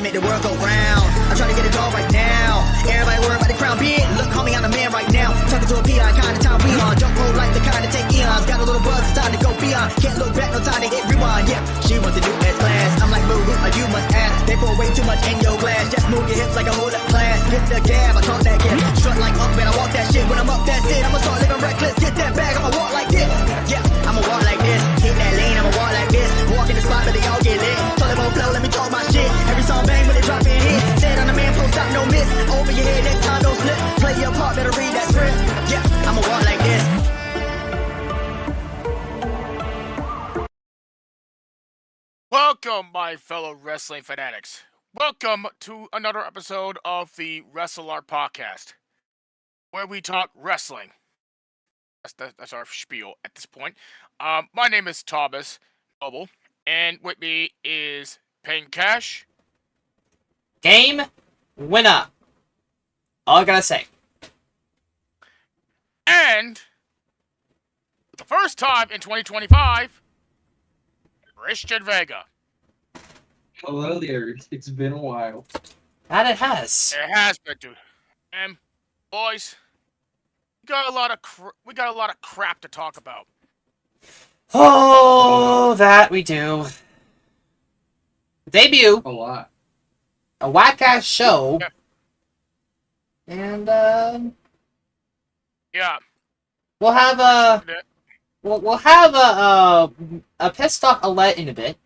make the world go round. I'm trying to get it all right now. Everybody worry about the crown being. Look, homie, I'm the man right now. Talking to a peon, kind of time we on. Jump roll like the kind of take eons. Got a little buzz, it's time to go beyond. Can't look back, no time to hit rewind. Yeah, she wants to do S-class. I'm like, boo, you must ask. They pour way too much in your glass. Just move your hips like a whole up class. Hit the gab, I talk that gas. Strut like up, man, I walk that shit. When I'm up, that's it. I'ma start living reckless. Get that bag, I'ma walk like this. Yeah, I'ma walk like this. Hit that lane, I'ma walk like this. Walk in the spot, but they all get lit. Told them on flow, let me talk my shit. Every song bang when they drop in hit. Said on the man, post stop, no miss. Over your head, next time, don't slip. Play your part, better read that script. Yeah, I'ma walk like this. Welcome, my fellow wrestling fanatics. Welcome to another episode of the Wrestle Arc Podcast, where we talk wrestling. That's our spiel at this point. My name is Thomas Noble, and with me is Payne Cash. Game winner. All I gotta say. And for the first time in 2025, Christian Vega. Hello there. It's been a while. That it has. It has been, dude. And boys, we got a lot of crap to talk about. Oh, that we do. Debut. A lot. A whack-ass show. Yeah. And, Yeah. we'll have a pissed off Alette in a bit.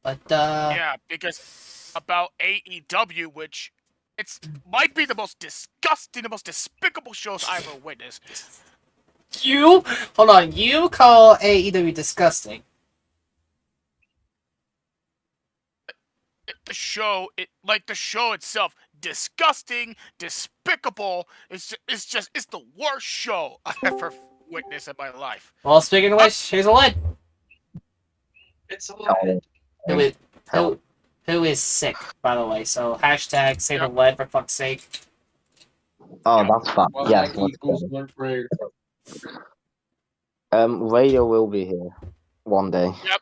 But, Yeah, because about AEW, which might be the most disgusting, the most despicable shows I've ever witnessed. you call AEW disgusting. The show itself, disgusting, despicable. It's the worst show I've ever witnessed in my life. Well, speaking of which, here's Alette. It's a lot. Who is sick, by the way, so hashtag save Alette for fuck's sake. Oh, that's fine. Well, Yes. like equals one prayer. Radio will be here one day. Yep,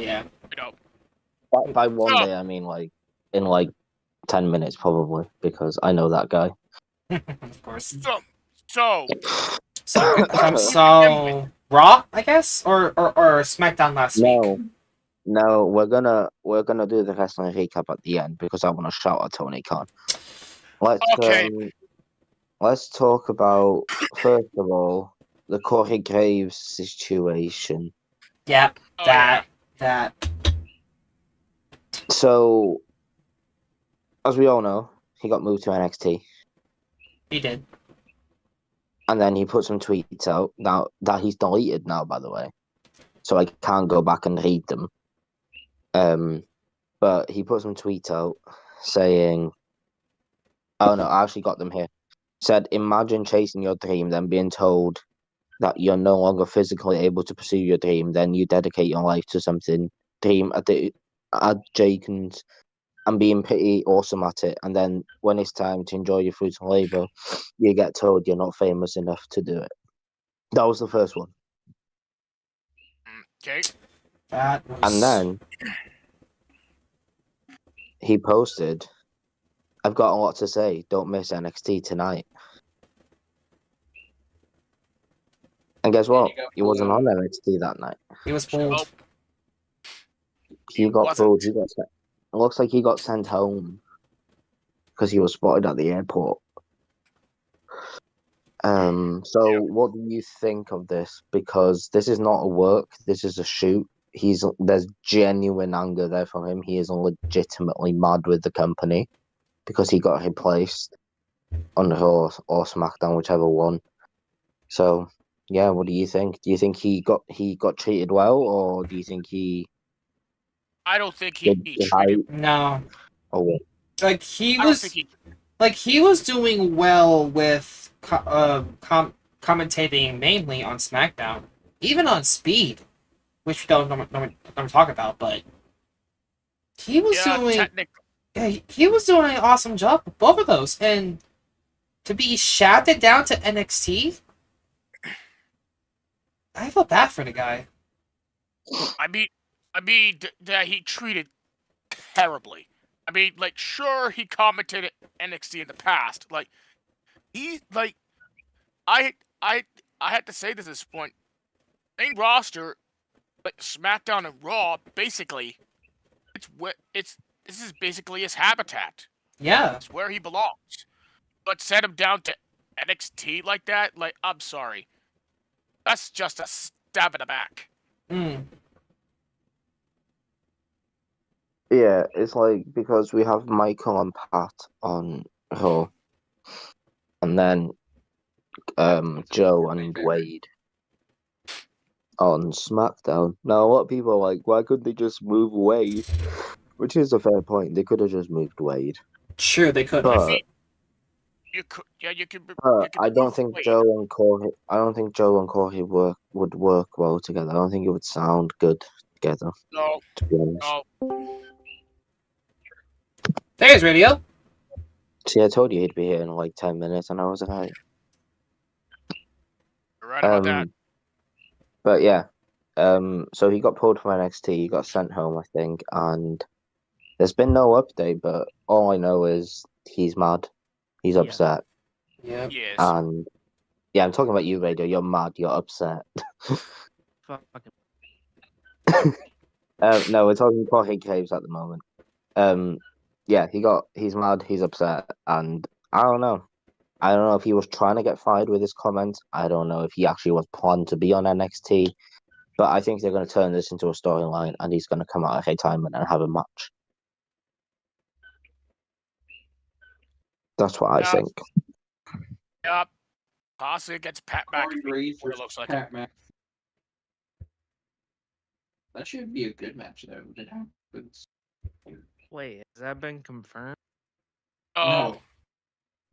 Yeah. you know. By one Oh. day, I mean in 10 minutes probably, because I know that guy. Of course. So So Raw, I guess, or SmackDown last week. No, we're gonna do the wrestling recap at the end because I want to shout at Tony Khan. Okay. Let's talk about first of all the Corey Graves situation. Yep, Oh, that. So, as we all know, he got moved to NXT, He did. and then he put some tweets out now that he's deleted now, by the way, so I can't go back and read them. But he put some tweets out saying, "Oh no, I actually got them here." Said, "Imagine chasing your dream, then being told that you're no longer physically able to pursue your dream. Then you dedicate your life to something, dream adjacent, and being pretty awesome at it. And then when it's time to enjoy your fruits and labor, you get told you're not famous enough to do it." That was the first one. Okay. That was... And then he posted, "I've got a lot to say. Don't miss NXT tonight." And guess what? He wasn't on NXT that night. he was pulled. He got wasn't. pulled. It looks like he got sent home because he was spotted at the airport. So what do you think of this? Because this is not a work. This is a shoot. There's genuine anger there from him. He is legitimately mad with the company because he got replaced on Raw or SmackDown, whichever one. So yeah, what do you think? Do you think he got treated well, or do you think he? I don't think he Did treated. No. Oh, what? Like, he I don't was... think he. Like, he was doing well with commentating mainly on SmackDown. Even on Speed, which we don't talk about, but he was doing... Yeah, he was doing an awesome job with both of those, and to be shafted down to NXT, I feel bad for the guy. I mean that he treated terribly. I mean, like, sure, he commented at NXT in the past. Like, I had to say this at this point. Main roster, like SmackDown and Raw, basically, this is basically his habitat. Yeah. It's where he belongs. But set him down to NXT like that, like, I'm sorry. That's just a stab in the back. Yeah, it's like because we have Michael and Pat on Raw, and then Joe and Wade on SmackDown. Now, a lot of people are like, why couldn't they just move Wade? Which is a fair point. They could have just moved Wade. Sure, they could. But You could, you could I don't move think Wade. Joe and Corey would work well together. I don't think it would sound good together. No, to be honest. no. There's radio. See, I told you he'd be here in like 10 minutes, and I was right. You're right about that. But yeah, so he got pulled from NXT. He got sent home, I think, and there's been no update. But all I know is he's mad. He's upset. Yeah. Yes. And yeah, I'm talking about you, Radio. You're mad. You're upset. No, we're talking Jorge Graves at the moment. Yeah, he's mad. He's upset, and I don't know. I don't know if he was trying to get fired with his comments. I don't know if he actually was planned to be on NXT. But I think they're going to turn this into a storyline, and he's going to come out of retirement and have a match. That's what I think. Yep. Possibly gets Pat back. It looks like Pat Mac. That should be a good match, though. It happens. Wait, has that been confirmed? Oh,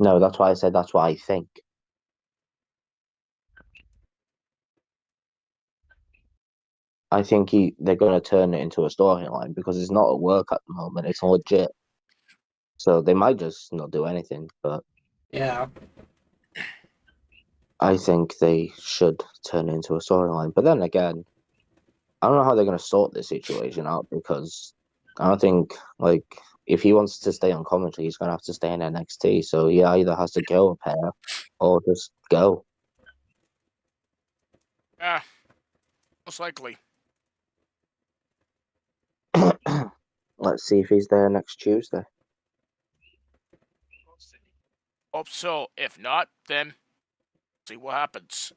No, that's why I said that's what I think. I think they're going to turn it into a storyline because it's not at work at the moment. It's legit. So they might just not do anything, but Yeah. I think they should turn it into a storyline. But then again, I don't know how they're going to sort this situation out because I don't think, like, if he wants to stay on commentary, he's going to have to stay in NXT. So he either has to go a pair or just go. yeah. Most likely. Let's see if he's there next Tuesday. Hope so. If not, then see what happens.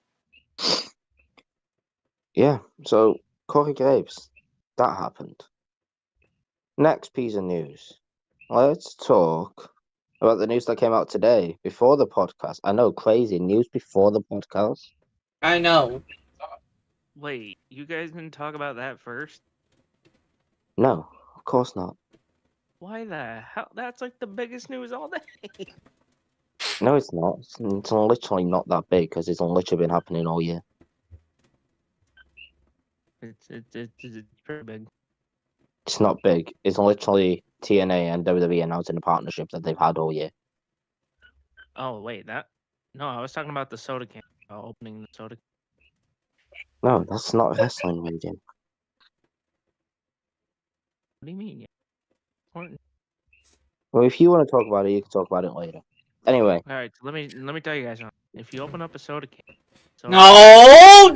Yeah, so Corey Graves, that happened. Next piece of news. Let's talk about the news that came out today before the podcast. I know, crazy news before the podcast. I know. Wait, you guys didn't talk about that first? No, of course not. Why the hell? That's like the biggest news all day. No, it's not. It's literally not that big because it's literally been happening all year. It's pretty big. It's not big. It's literally TNA and WWE announcing a partnership that they've had all year. Oh wait, that? No, I was talking about the soda can. Opening the soda. No, that's not wrestling radio. What do you mean? Yeah. Important. Well, if you want to talk about it, you can talk about it later. Anyway. All right, so let me tell you guys something. If you open up a soda can. No,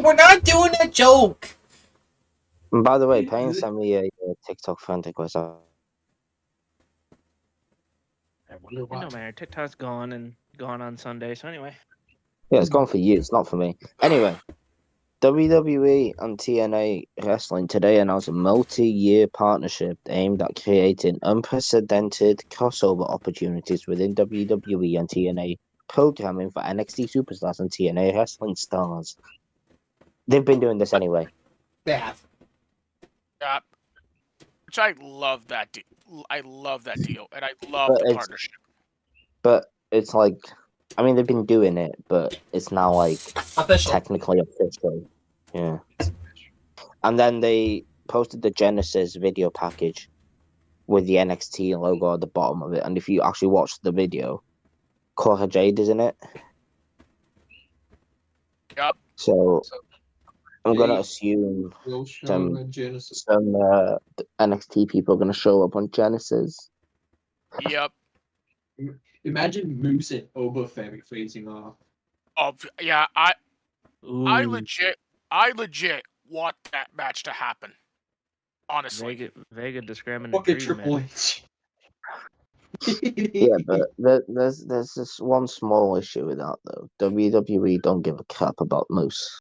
we're not doing a joke. And by the way, Payne sent me a TikTok friend request. I know, man. TikTok's gone on Sunday. So anyway. Yeah, it's gone for you. It's not for me. Anyway, WWE and TNA Wrestling today announced a multi-year partnership aimed at creating unprecedented crossover opportunities within WWE and TNA programming for NXT superstars and TNA wrestling stars. They've been doing this anyway. They have. Yeah. Which I love that deal. I love that deal, and I love the partnership. But it's like, I mean, they've been doing it, but it's now like technically official. Yeah. And then they posted the Genesis video package with the NXT logo at the bottom of it. And if you actually watch the video, Cora Jade is in it. Yep. So I'm gonna assume Will show some on Genesis. NXT people are gonna show up on Genesis. Yep. Imagine Moose and Oba facing off. Oh yeah, I Ooh, legit want that match to happen. Honestly. Vega Fuck a discriminatory Triple man. H. Yeah, but there's this one small issue with that though. WWE don't give a crap about Moose.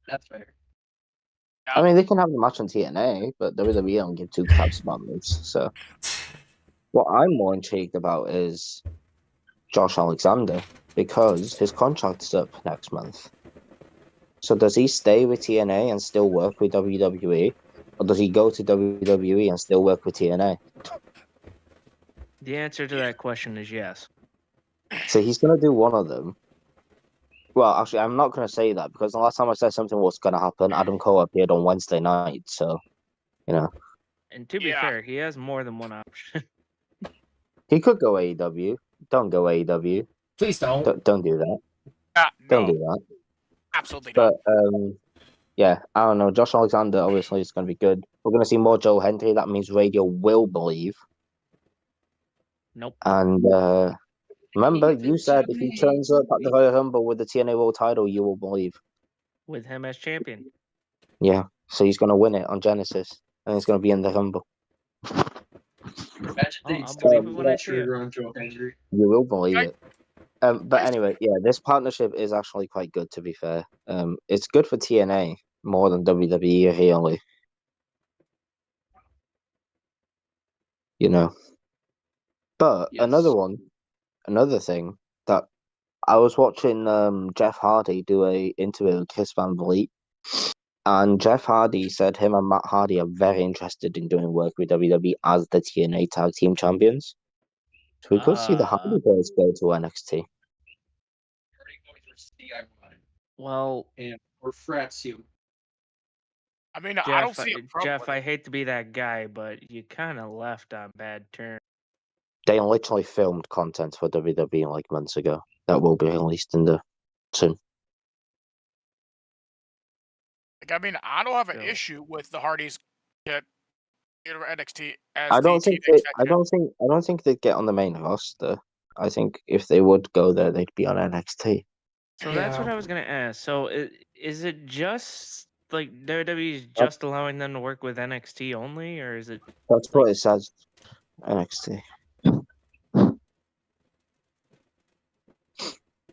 That's fair. I mean, they can have the match on TNA, but WWE don't give two craps about Moose. So, what I'm more intrigued about is Josh Alexander, because his contract's up next month. So does he stay with TNA and still work with WWE? Or does he go to WWE and still work with TNA? The answer to that question is yes. So he's going to do one of them. Well, actually, I'm not going to say that because the last time I said something was going to happen, Adam Cole appeared on Wednesday night. So, you know. And to be fair, he has more than one option. He could go AEW. Don't go AEW. Please don't. Don't do that. No, Don't do that. absolutely But not. yeah, I don't know. Josh Alexander obviously is going to be good. We're going to see more Joe Hendry. That means radio will believe. Nope. And remember, you said if he turns up at the Royal Rumble with the TNA World Title, you will believe. With him as champion. Yeah, so he's going to win it on Genesis, and he's going to be in the Rumble. Imagine they I'll believe it when I see trigger it. on Joe Hendry. You will believe it. But anyway, yeah, this partnership is actually quite good, to be fair. It's good for TNA more than WWE, really. You know. But Yes. another thing that I was watching Jeff Hardy do a interview with Chris Van Vliet, and Jeff Hardy said him and Matt Hardy are very interested in doing work with WWE as the TNA Tag Team Champions. So we could see the Hardy Boys go to NXT. Well, or Fratsu. I mean, Jeff, I don't see a problem Jeff, with I it. hate to be that guy, but you kind of left on bad terms. They literally filmed content for WWE like months ago that will be released soon. Like, I mean, I don't have an So- issue with the Hardys get NXT as I don't the think TNA I don't think they'd get on the main roster. I think if they would go there, they'd be on NXT. So that's what I was gonna ask. So is it just like WWE's just allowing them to work with NXT only, or is it? That's what it says. NXT.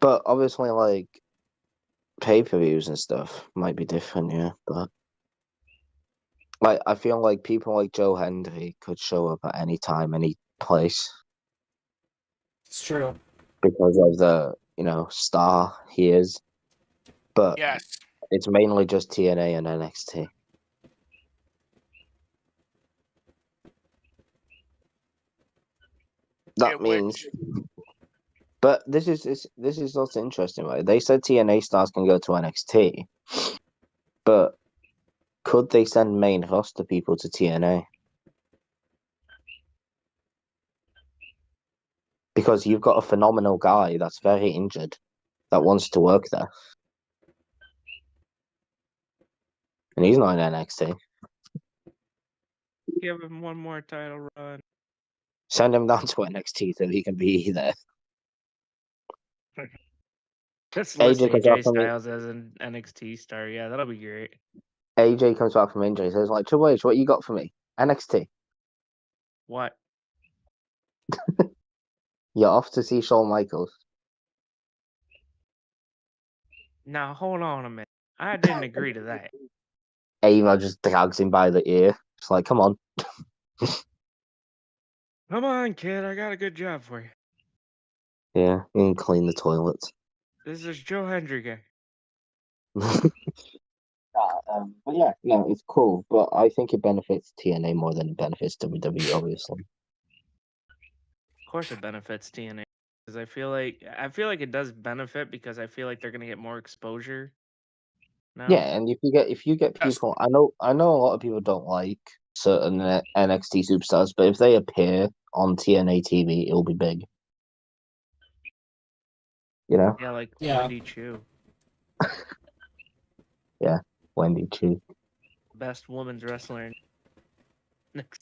But obviously, like pay-per-views and stuff might be different, yeah. But like, I feel like people like Joe Hendry could show up at any time, any place. It's true. Because of the star he is. But Yes. it's mainly just TNA and NXT. That means. But this is also interesting, right? They said TNA stars can go to NXT, but could they send main roster people to TNA? Because you've got a phenomenal guy that's very injured that wants to work there. And he's not in NXT. Give him one more title run. Send him down to NXT so he can be there. Just list AJ comes AJ back from Styles as an NXT star. Yeah, that'll be great. AJ comes back from injury, so it's like, Triple H, what you got for me? NXT. What? You're off to see Shawn Michaels. Now hold on a minute. I didn't agree to that. Ava just drags him by the ear. It's like, come on. Come on, kid. I got a good job for you. Yeah, you can clean the toilets. This is Joe Hendry guy. But yeah, no, it's cool. But I think it benefits TNA more than it benefits WWE, obviously. Of course, it benefits TNA because I feel like it does benefit because I feel like they're gonna get more exposure. Now. Yeah, and if you get people, I know a lot of people don't like certain NXT superstars, but if they appear on TNA TV, it'll be big. You know? Yeah, like Wendy Chu. Yeah, Wendy Chu. Best women's wrestler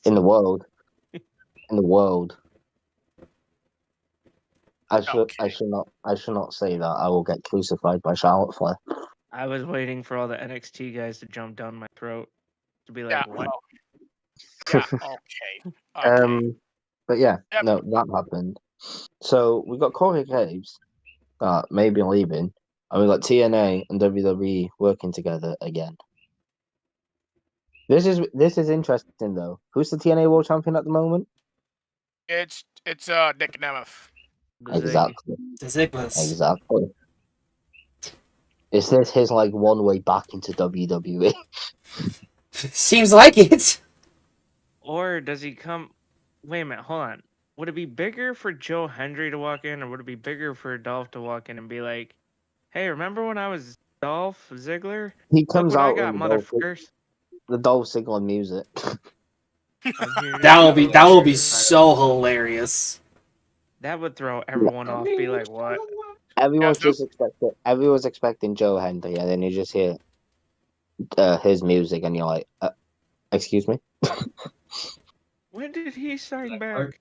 In the world. In the world. I should not say that. I will get crucified by Charlotte Flair. I was waiting for all the NXT guys to jump down my throat to be like, Yeah, what? well, yeah, okay. Okay. But yeah, Yep. no, that happened. So we got Corey Graves maybe leaving, and we got TNA and WWE working together again. This is interesting though. Who's the TNA World Champion at the moment? It's Nick Nemeth. The Zig. Exactly. The Ziggles. Exactly. Is this his like one way back into WWE? Seems like it. Or does he come? Wait a minute, hold on. Would it be bigger for Joe Hendry to walk in, or would it be bigger for Dolph to walk in and be like, "Hey, remember when I was Dolph Ziggler? He Look comes what I out got, in motherfuckers." the Dolph Ziggler music. I'm here to That will be go. so hilarious. That would throw everyone off. Be like, what? Everyone's expecting Joe Hendry, and then you just hear his music, and you're like, "Excuse me." When did he sign back?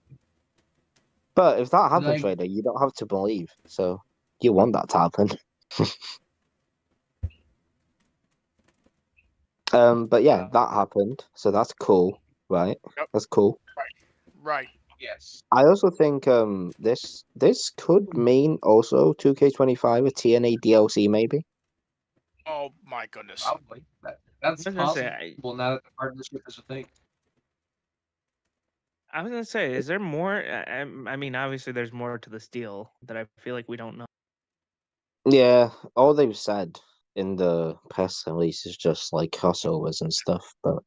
But if that happens, Like- Trader, you don't have to believe. So you want that to happen. But yeah, that happened. So that's cool, right? Yep. That's cool. Right. Yes. I also think this could mean also 2K25 a TNA DLC maybe. Oh my goodness. Probably. That's I was gonna say, possible now that the partnership is a thing. I was gonna say, is there more? I mean, obviously, there's more to this deal that I feel like we don't know. Yeah, all they've said in the press release is just like crossovers and stuff, but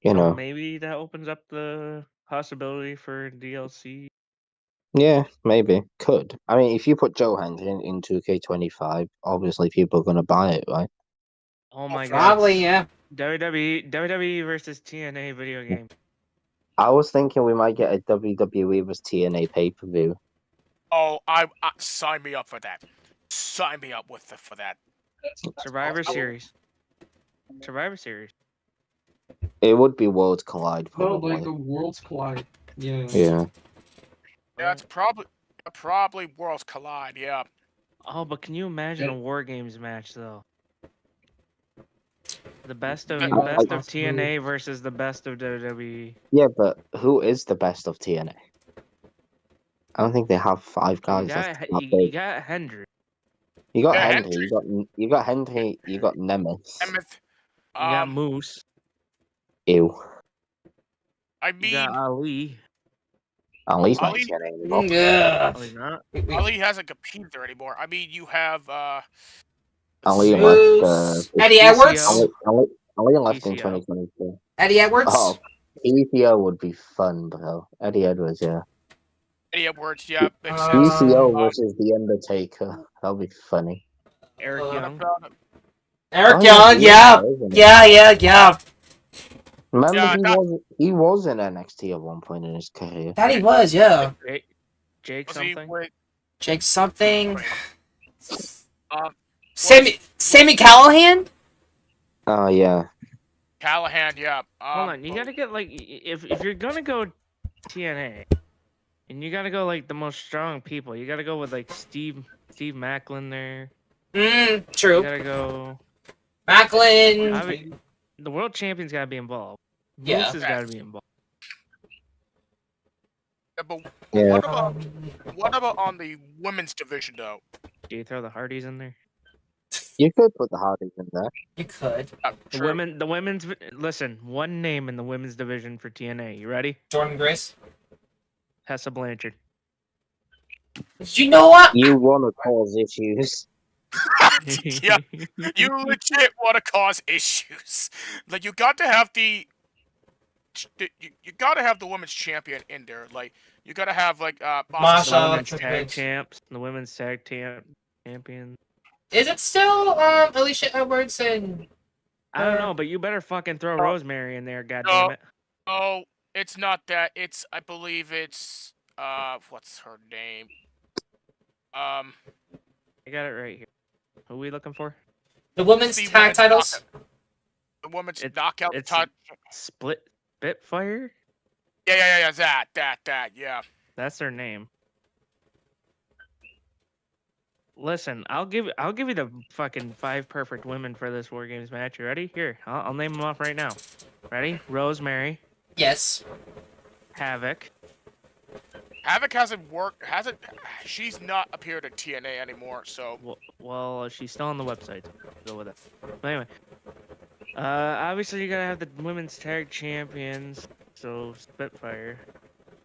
you So know, maybe that opens up the possibility for DLC. yeah, maybe could. I mean, if you put Joe Hendry in 2K25, obviously people are gonna buy it, right? Oh my god! Probably, yeah. WWE versus TNA video game. I was thinking we might get a WWE vs TNA pay-per-view. Oh, I sign me up for that. Sign me up for that. That's Survivor possible. Series. Survivor Series. It would be Worlds Collide, No, probably. like the worlds collide. Yeah. Yeah. Yeah, it's probably Worlds Collide. Yeah. Oh, but can you imagine a War Games match though? The best of TNA versus the best of WWE. Yeah, but who is the best of TNA? I don't think they have 5 guys. You got Hendry. You got Yeah, Hendry. You got Hendry. You got Nemeth. Nemeth. You got Moose. Ew. I You mean, got Ali. At least not Ali- TNA anymore. Yeah. Oh, he's not. Ali hasn't competed there anymore. I mean, you have Ali Zeus, left. Eddie Edwards. Ali left in PCO. 2022. Eddie Edwards. Oh, PCO would be fun, bro. Eddie Edwards, yeah. Eddie Edwards. Yeah, makes sense. PCO versus The Undertaker. That'll be funny. Eric Young. Eric Oh, Young, yeah. isn't it? Yeah. Remember, Yeah, he was in NXT at one point in his career. That he was, yeah. Jake Was he something. with, Jake something. um, Sammy Callahan? Oh, yeah. Callahan? Yeah. Hold on, you gotta get like if you're gonna go TNA, and you gotta go like the most strong people, you gotta go with like Steve Macklin there. You True. gotta go. Macklin. The world champion's gotta be involved. Yeah. Moose has gotta be involved. Yeah, but Yeah. what about on the women's division though? Do you throw the Hardys in there? You could put the Hardys in there. You could. The women's. Listen, one name in the women's division for TNA. You ready? Jordan Grace. Tessa Blanchard. You know what? You want to cause issues. Yeah, you legit want to cause issues. Like you got to have you got to have the women's champion in there. Like you got to have like The Masha. women's Triple tag H. champs. The women's tag champions. Is it still Alicia Edwards and I don't know, but you better fucking throw Rosemary in there, No. goddammit. Oh, it's not that. I believe it's what's her name? I got it right here. Who are we looking for? The women's The tag women's titles. The women's It's- knockout it's- title. Spitfire? Yeah. That. Yeah. That's their name. Listen, I'll give you the fucking 5 perfect women for this War Games match. You ready? Here, I'll name them off right now. Ready? Rosemary, Yes. Havoc, Havoc hasn't. She's not appeared at TNA anymore. So well, she's still on the website. Go with it. But anyway, obviously you gotta have the women's tag champions. So Spitfire.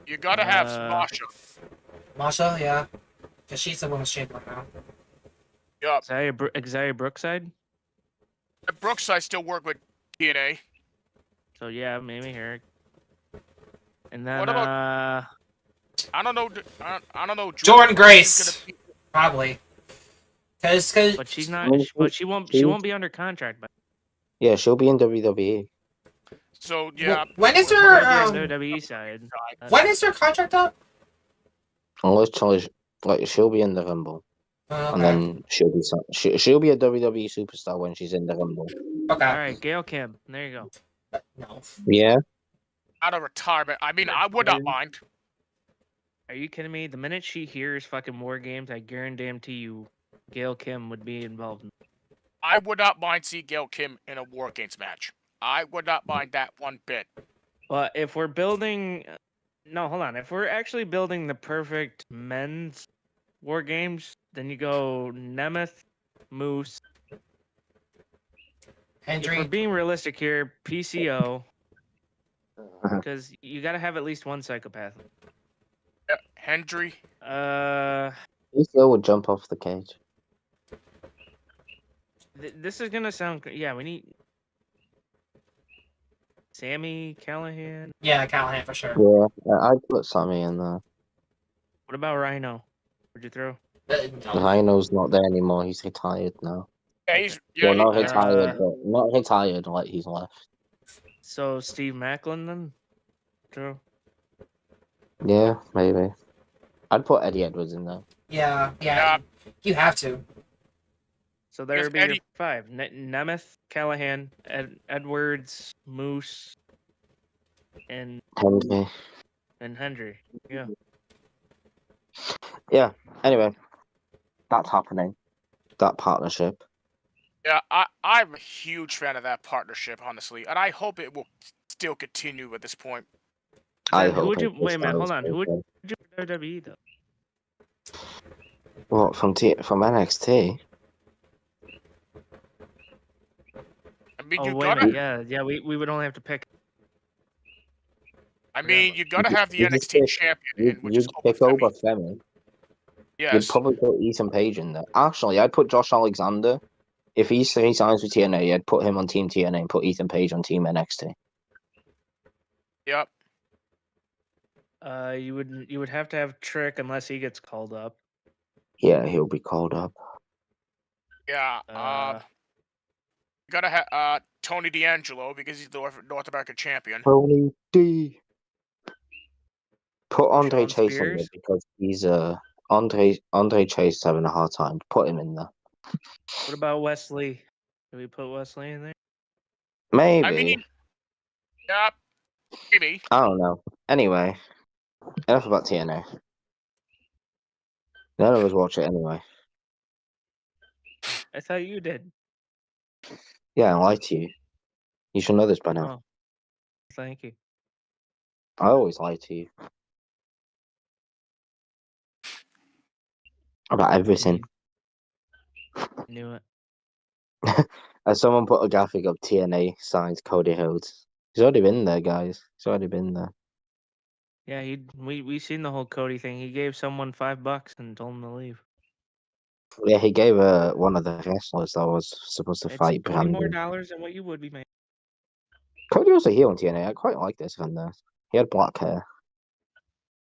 you gotta have Uh, Masha, yeah. Because she's the women's champion now. Yup. Xia Brookside. Brookside still work with TNA. So yeah, maybe her. And then What about- I don't know. I don't know. Jordan Grace is Grace. gonna be- Probably. Because but she's not. Well, But she won't be under contract. But Yeah, she'll be in WWE. So yeah. when is we're her gonna on be- the WWE side. when is her contract up? Unless like she'll be in the Rumble, and then she'll be a WWE superstar when she's in the Rumble. Okay. All right, Gail Kim. There you go. No. Yeah, out of retirement. I mean, I would not mind. Are you kidding me? The minute she hears fucking War Games, I guarantee you, Gail Kim would be involved. I would not mind seeing Gail Kim in a War Games match. I would not mind that one bit. But if we're building, no, hold on. If we're actually building the perfect men's War Games, then you go Nemeth, Moose. If we're Hendry. being realistic here, PCO, because you got to have at least one psychopath. Yeah, Hendry. he still would jump off the cage. This is gonna sound. Yeah, we need Sammy Callahan. Yeah, Callahan for sure. Yeah, I'd put Sammy in there. What about Rhino? Would you throw? No. Rhino's not there anymore. He's retired now. Yeah, he's Well, not he- retired, but not retired. Like he's left. So Steve Macklin then? True. Yeah, maybe. I'd put Eddie Edwards in there. Yeah. Yeah. You have to. So there If would be your Eddie- 5. Nemeth, Callahan, Edwards, Moose, and Henry. Hendry. Yeah. Yeah. Anyway, that's happening. That partnership. Yeah, I'm a huge fan of that partnership, honestly, and I hope it will still continue at this point. I Then who hope. would you it wait a minute? Hold stays on. Who would okay. you put WWE though? What from NXT? I mean, Oh you wait a gotta. minute. Yeah. We would only have to pick. I mean, you gotta have the You just NXT pick- champion, which is You'd pick over Femi. You'd Yes. probably put Ethan Page in there. Actually, I'd put Josh Alexander. If he signs with TNA, I'd put him on Team TNA and put Ethan Page on Team NXT. Yep. You would have to have Trick unless he gets called up. Yeah, he'll be called up. Yeah. You gotta have Tony D'Angelo because he's the North American champion. Tony D. Put Andre Sean Chase in there Spears? because he's Andre Chase is having a hard time. Put him in there. What about Wesley? Did we put Wesley in there? Maybe. I mean, yeah, maybe. I don't know. Anyway, enough about TNA. None of us watch it anyway. I thought you did. Yeah, I lied to you. You should know this by now. Oh, thank you. I always lie to you. About everything. Knew it. As someone put a graphic of TNA signs Cody Rhodes. He's already been there, guys. He's already been there. Yeah, we seen the whole Cody thing. He gave someone $5 and told him to leave. Yeah, he gave one of the wrestlers that was supposed to It's fight $20 more Brandon. dollars than what you would be making. Cody was a heel in TNA. I quite like this one there. He had black hair.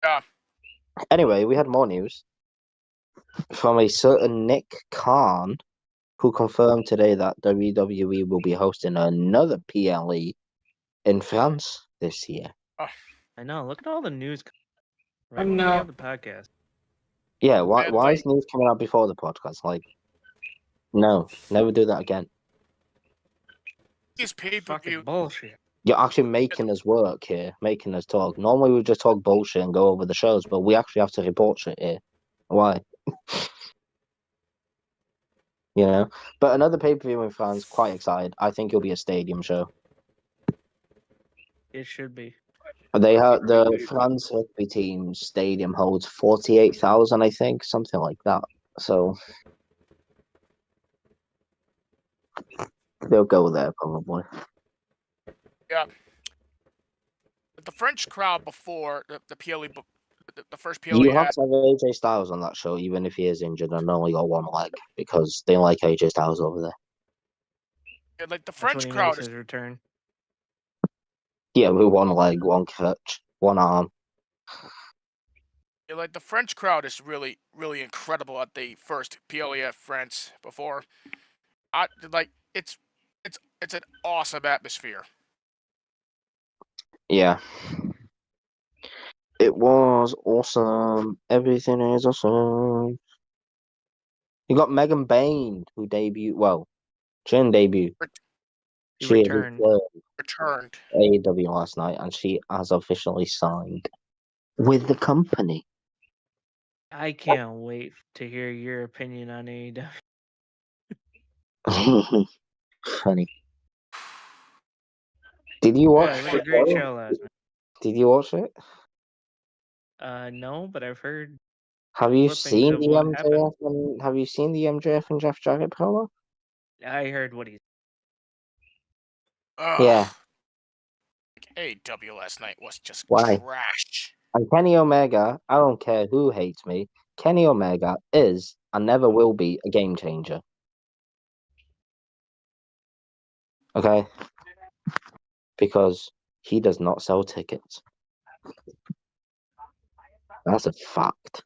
Yeah. Anyway, we had more news from a certain Nick Khan, who confirmed today that WWE will be hosting another PLE in France this year. I know. Look at all the news. I Right when we know. have the podcast. Yeah, why Man, is news coming out before the podcast? Like, no, never do that again. biggest pay-per-view. Fucking bullshit. You're actually making us work here, making us talk. Normally we just talk bullshit and go over the shows, but we actually have to report shit here. Why? You know? But another pay-per-view in France, quite excited. I think it'll be a stadium show. It should be. They have the France rugby team stadium holds 48,000, I think, something like that. So they'll go there probably. Yeah. The French crowd before the PLE, the first PLE You have had, to have AJ Styles on that show, even if he is injured and only got one leg, because they like AJ Styles over there. like the That's French when he crowd makes is his return. Yeah, with one leg, one crutch, one arm. like the French crowd is really, really incredible at the first PLE France before. It's an awesome atmosphere. Yeah. It was awesome. Everything is awesome. You got Megan Bain, who debuted. Well, she didn't debut. He She returned. Returned. AEW last night, and she has officially signed with the company. I can't wait to hear your opinion on AEW. Funny. Did you watch? Yeah, it was a great show last night. Did you watch it? No, but I've heard. Have you clippings seen of the what MJF? And, have you seen the MJF and Jeff Jarrett promo? I heard what he's. Yeah. AEW last night was just Why? trash. And Kenny Omega, I don't care who hates me, Kenny Omega is and never will be a game changer. Okay? Because he does not sell tickets. That's a fact.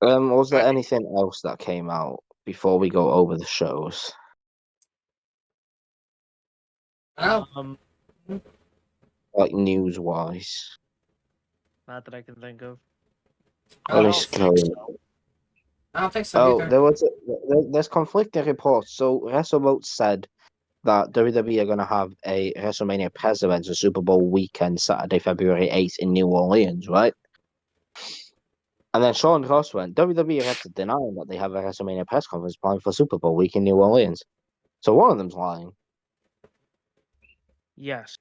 Was there anything else that came out before we go over the shows? Like news-wise. Not that I can think of. Let me scroll. I don't think so either. There's conflicting reports. So WrestleVote said that WWE are going to have a WrestleMania press event on Super Bowl weekend, Saturday, February 8th in New Orleans, right? And then Sean Ross went, WWE had to deny that they have a WrestleMania press conference planned for Super Bowl week in New Orleans. So one of them's lying. Yes.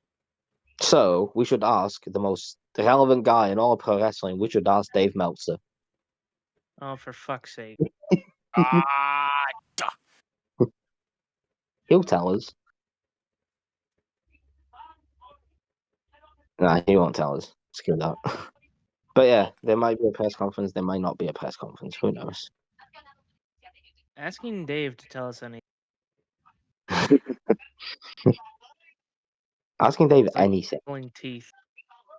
So we should ask the most relevant guy in all of pro wrestling. We should ask Dave Meltzer. Oh, for fuck's sake. He'll tell us. Nah, he won't tell us. Screw that. But yeah, there might be a press conference. There might not be a press conference. Who knows? Asking Dave to tell us anything. Asking Dave It's like anything. pulling teeth.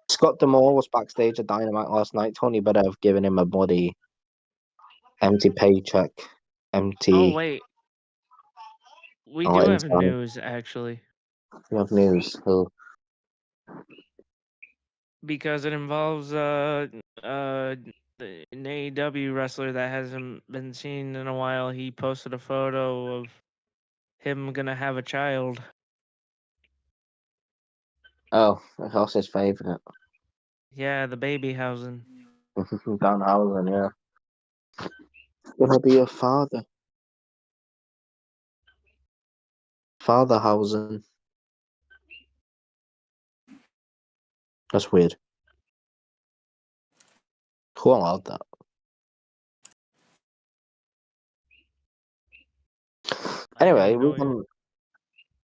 Scott D'Amore was backstage at Dynamite last night. Tony better have given him a bloody empty paycheck. Empty. Oh, wait. We do have news, actually. We have news. Who? Because it involves an AEW wrestler that hasn't been seen in a while. He posted a photo of him gonna have a child. Oh, that's his favorite. Yeah, the baby housing. Danhausen, yeah. Gonna be a father. Fatherhausen. That's weird. Who allowed that? Anyway,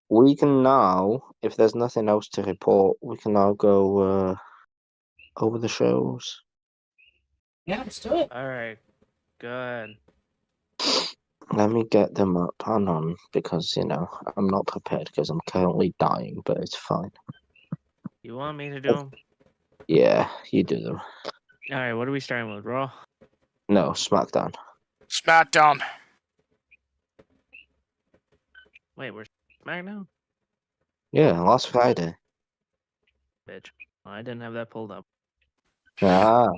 we can now, if there's nothing else to report, we can now go over the shows. Yeah, let's do it. Alright, good. Let me get them up. Hang on, because, I'm not prepared because I'm currently dying, but it's fine. You want me to do them? Yeah, you do them. Alright, what are we starting with? Raw? No, SmackDown. SmackDown. Wait, we're SmackDown? Yeah, last Friday. Bitch. Oh, I didn't have that pulled up. Ah.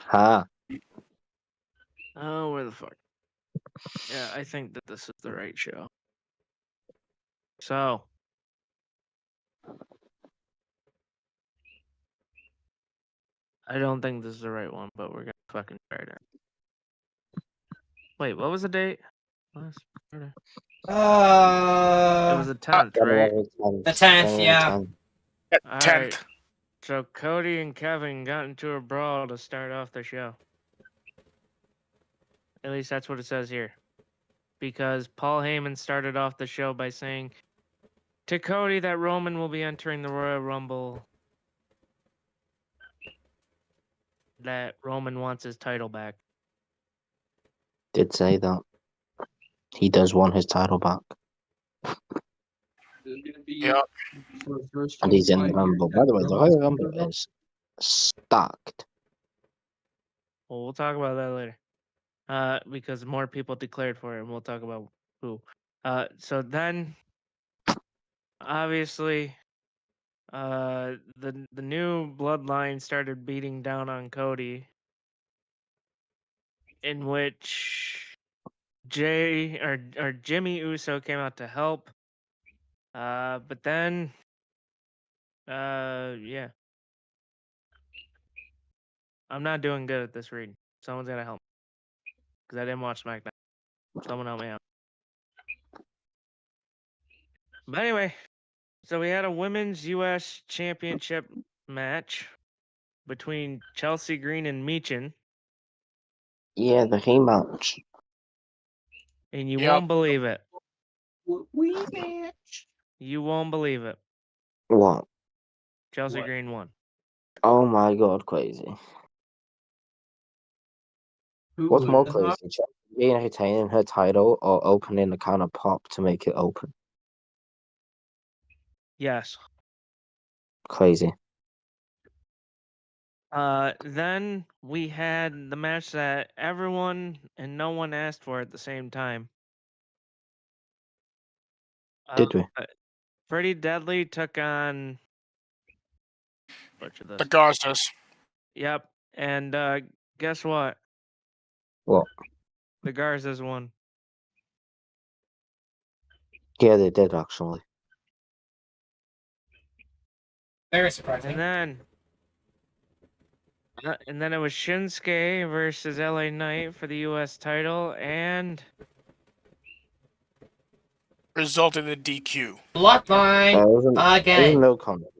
Ha. Oh, where the fuck? Yeah, I think that this is the right show. So, I don't think this is the right one, but we're gonna fucking try it. Wait, what was the date? Last Friday. It was the 10th, right? January 10th. The 10th, January yeah. 10th. All 10th. right. So Cody and Kevin got into a brawl to start off the show. At least that's what it says here. Because Paul Heyman started off the show by saying to Cody that Roman will be entering the Royal Rumble. That Roman wants his title back. Did say that. He does want his title back. It's gonna be Yep. for the first And he's in the 25 years Rumble. that By the way, the Roman's Royal Rumble been around. is stacked. Well, we'll talk about that later. Because more people declared for it, and we'll talk about who. So then, obviously, the new bloodline started beating down on Cody, in which Jimmy Uso came out to help. But then, yeah, I'm not doing good at this read. Someone's gotta help because I didn't watch SmackDown. Someone help me out. But anyway, so we had a women's U.S. Championship match between Chelsea Green and Meechin, Yeah, the rematch. and you Yep. won't believe it. We match. You won't believe it. What? Chelsea What? Green won. Oh my god, crazy. Who What's more would? crazy? Chelsea being retaining her title or opening the can of pop to make it open? Yes. Crazy. Then we had the match that everyone and no one asked for at the same time. Did we? Pretty Deadly took on. Butcher The this. Garces. Yep. And guess what? What? The Garzas won. Yeah, they did actually. Very surprising. And then it was Shinsuke versus LA Knight for the U.S. title, and Resulting in DQ. Bloodline There's again. no contest.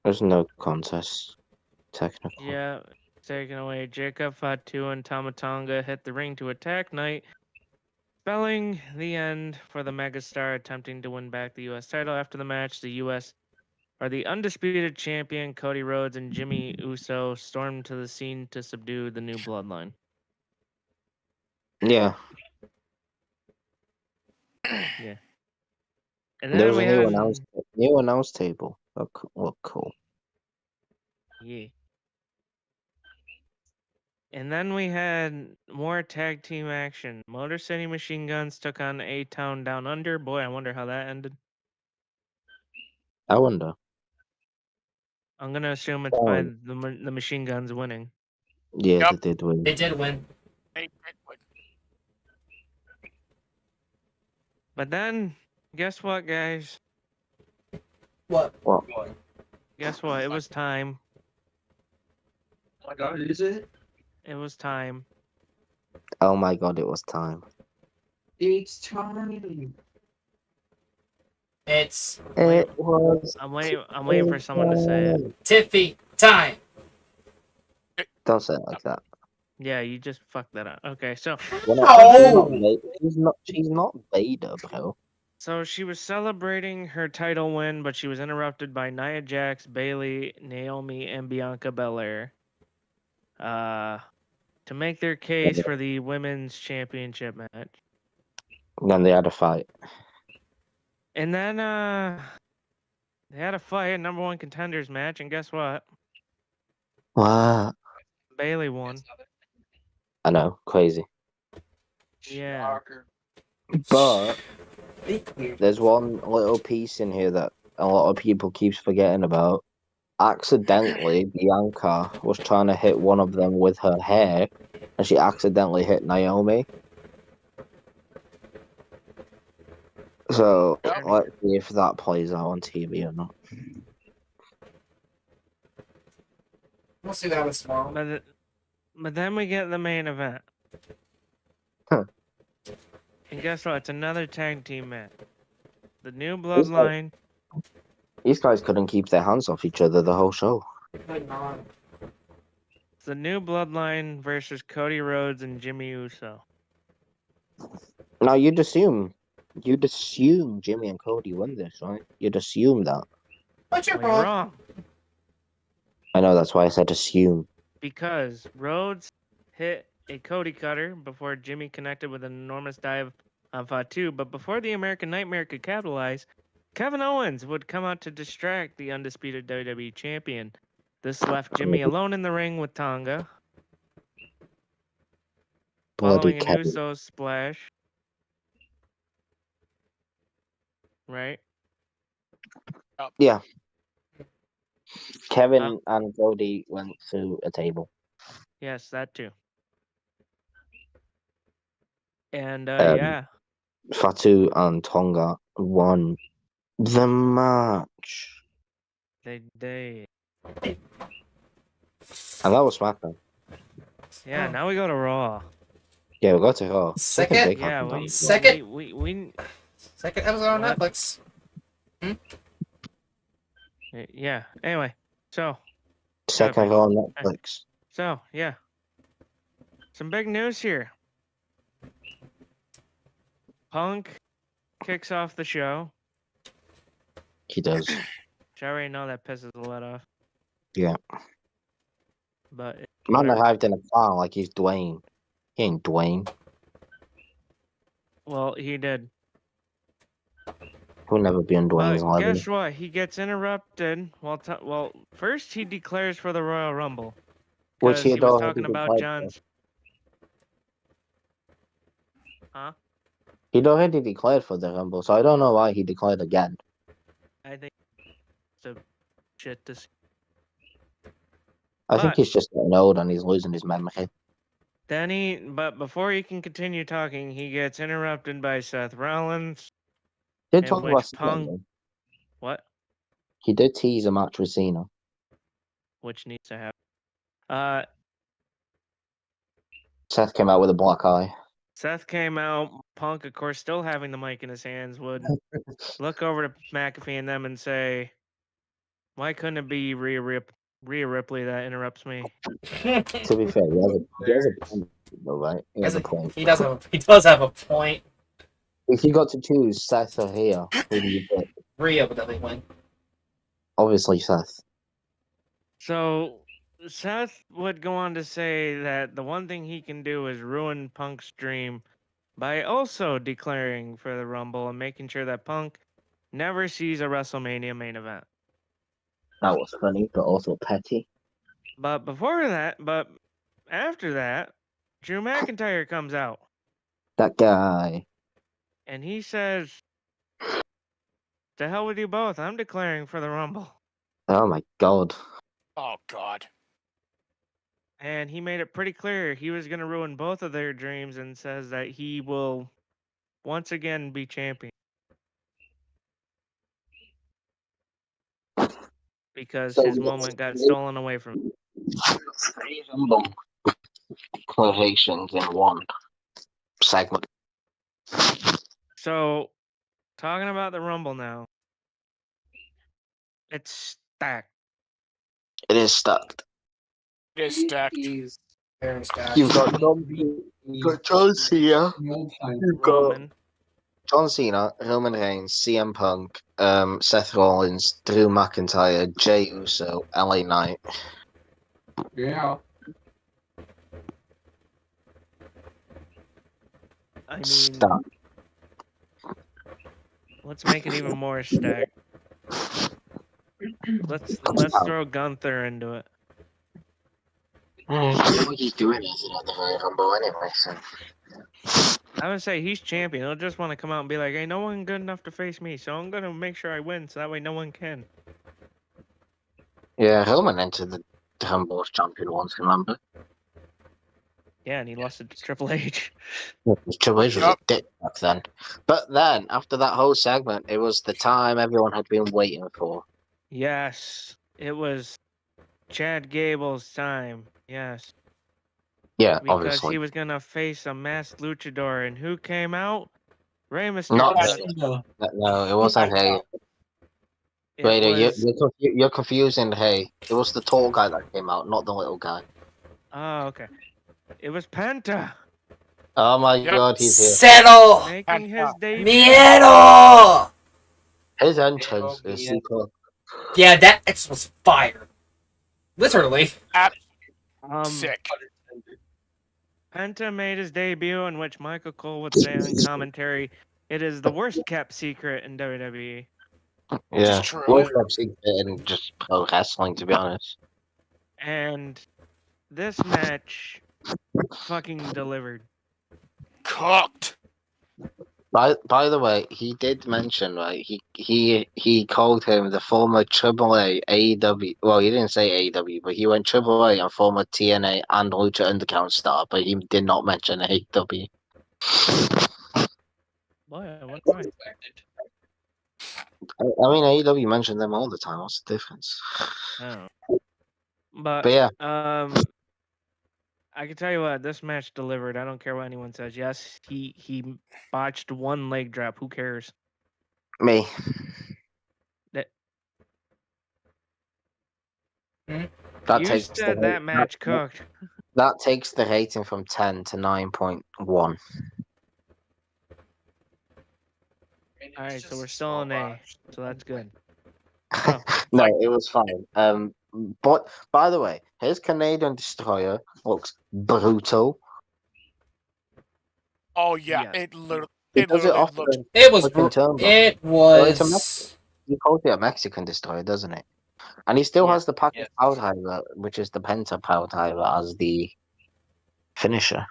There's no contest. Technically. yeah, taken away. Jacob Fatu and Tamatonga hit the ring to attack Knight, spelling the end for the megastar attempting to win back the U.S. title. After the match, the U.S. or the undisputed champion Cody Rhodes and Jimmy Uso stormed to the scene to subdue the new bloodline. Yeah. Yeah. And There then was we a had new announce table. Look cool. yeah. And then we had more tag team action. Motor City Machine Guns took on A-Town Down Under. Boy, I wonder how that ended. I wonder. I'm gonna assume it's by the Machine Guns winning. Yeah, Yep. they did win. They did win. But then, guess what, guys? What? Guess what? It was time. Oh my god, is it? It was time. Oh my god, it was time. It's time. It's It was. I'm waiting for someone to say it. Tiffy time. Don't say it like that. Yeah, you just fucked that up. Okay, so She's not Vader, bro. so she was celebrating her title win, but she was interrupted by Nia Jax, Bayley, Naomi, and Bianca Belair. To make their case for the women's championship match. Then they had a fight. And then they had a fight, a number one contenders match, and guess what? What? Bayley won. I know, crazy. Yeah. But there's one little piece in here that a lot of people keeps forgetting about. Accidentally, Bianca was trying to hit one of them with her hair, and she accidentally hit Naomi. So let's see if that plays out on TV or not. We'll see that tomorrow. But then we get the main event. Huh. And guess what? It's another tag team match. The New Bloodline. These guys couldn't keep their hands off each other the whole show. It's the New Bloodline versus Cody Rhodes and Jimmy Uso. Now you'd assume Jimmy and Cody win this, right? You'd assume that. But you're Well, you're wrong. I know, that's why I said assume. Because Rhodes hit a Cody cutter before Jimmy connected with an enormous dive on Fatu. But before the American Nightmare could capitalize, Kevin Owens would come out to distract the undisputed WWE champion. This left Jimmy alone in the ring with Tonga. Bloody Following an Kevin. Uso splash. Right? Yeah. Kevin and Cody went to a table. Yes, that too. And yeah. Fatu and Tonga won the match. They And that was SmackDown. Yeah, now we go to Raw. Yeah, we got to Raw. Second episode on Netflix. Yeah. Anyway, Second Raw on Netflix. So yeah, some big news here. Punk kicks off the show. He does. Which I already know that pisses a lot off. Yeah. But Man arrived in a car like he's Dwayne. He ain't Dwayne. Well, he did. He'll never be on Dwayne's But level. guess what? He gets interrupted. Well, first he declares for the Royal Rumble. Which he He had was already talking about declared John's. Huh? He'd already declared for the Rumble, so I don't know why he declared again. I think it's a shit to see. I think he's just getting old and he's losing his memory. But before he can continue talking, he gets interrupted by Seth Rollins. Did talk which about Punk- Cena. What? He did tease a match with Cena. Which needs to happen. Seth came out with a black eye. Seth came out. Punk, of course, still having the mic in his hands, would look over to McAfee and them and say, "Why couldn't it be Rhea Ripley that interrupts me?" To be fair, he has a point, though, right? He has a point. He does have a point. If you got to choose Seth or Rhea, who do you pick? Rhea would definitely win. Obviously, Seth. So Seth would go on to say that the one thing he can do is ruin Punk's dream by also declaring for the Rumble and making sure that Punk never sees a WrestleMania main event. That was funny, but also petty. But after that, Drew McIntyre comes out That guy. and he says, "To hell with you both, I'm declaring for the Rumble." Oh my god. Oh, God. And he made it pretty clear he was going to ruin both of their dreams and says that he will once again be champion. Because So his we got moment got three- stolen away from him. 3 Rumble declarations in one segment. So, talking about the Rumble now, it's stacked. It is stacked. It is stacked. He's very stacked. You've got John Cena. You've got Roman. John Cena, Roman Reigns, CM Punk, Seth Rollins, Drew McIntyre, Jey Uso, LA Knight. Yeah. I mean, Stacked. let's make it even more stacked. Let's throw Gunther into it. What he's doing is at the Royal Rumble anyway, so. I would say he's champion. He'll just want to come out and be like, "Hey, no one good enough to face me, so I'm gonna make sure I win, so that way no one can." Yeah, Roman entered the Rumble as champion once, remember? Yeah, and he lost it to Triple H. Triple H was a Yup. dick back then. But then, after that whole segment, it was the time everyone had been waiting for. Yes, it was Chad Gable's time. Yes. Yeah, Because obviously. he was gonna face a masked luchador, and who came out? Rey Not Mysterio. no, it wasn't Hay. It Wait, was. you're confusing Hay. It was the tall guy that came out, not the little guy. Oh, okay. It was Penta Oh my Yep. god, he's here. Settle! making his debut. Miedo! His entrance is super. Yeah, that X was fire. Literally. Sick. Penta made his debut, in which Michael Cole would say on commentary, "It is the worst kept secret in WWE." Yeah, true. worst kept secret in just pro wrestling, to be honest. And this match fucking delivered. Cooked. By the way, he did mention, right? He called him the former AAA AEW. Well, he didn't say AEW, but he went AAA and former TNA and Lucha Underground star, but he did not mention AEW. Boy, I wonder why. I mean, AEW mentioned them all the time. What's the difference? Oh. But yeah, I can tell you what, this match delivered. I don't care what anyone says. Yes, he botched one leg drop. Who cares? me. That That you takes said that match cooked. That takes the rating from 10 to 9.1. All right, so we're still on A, so that's good. So, No, it was fine. But by the way, his Canadian Destroyer looks brutal. Oh yeah, yes. it literally. He It does it literally often. looks. It was Fucking turbo. it Well, it's a was He calls it a Mexican Destroyer, doesn't it? And he still Yeah. has the packet power driver, which is the Penta power driver, as the finisher.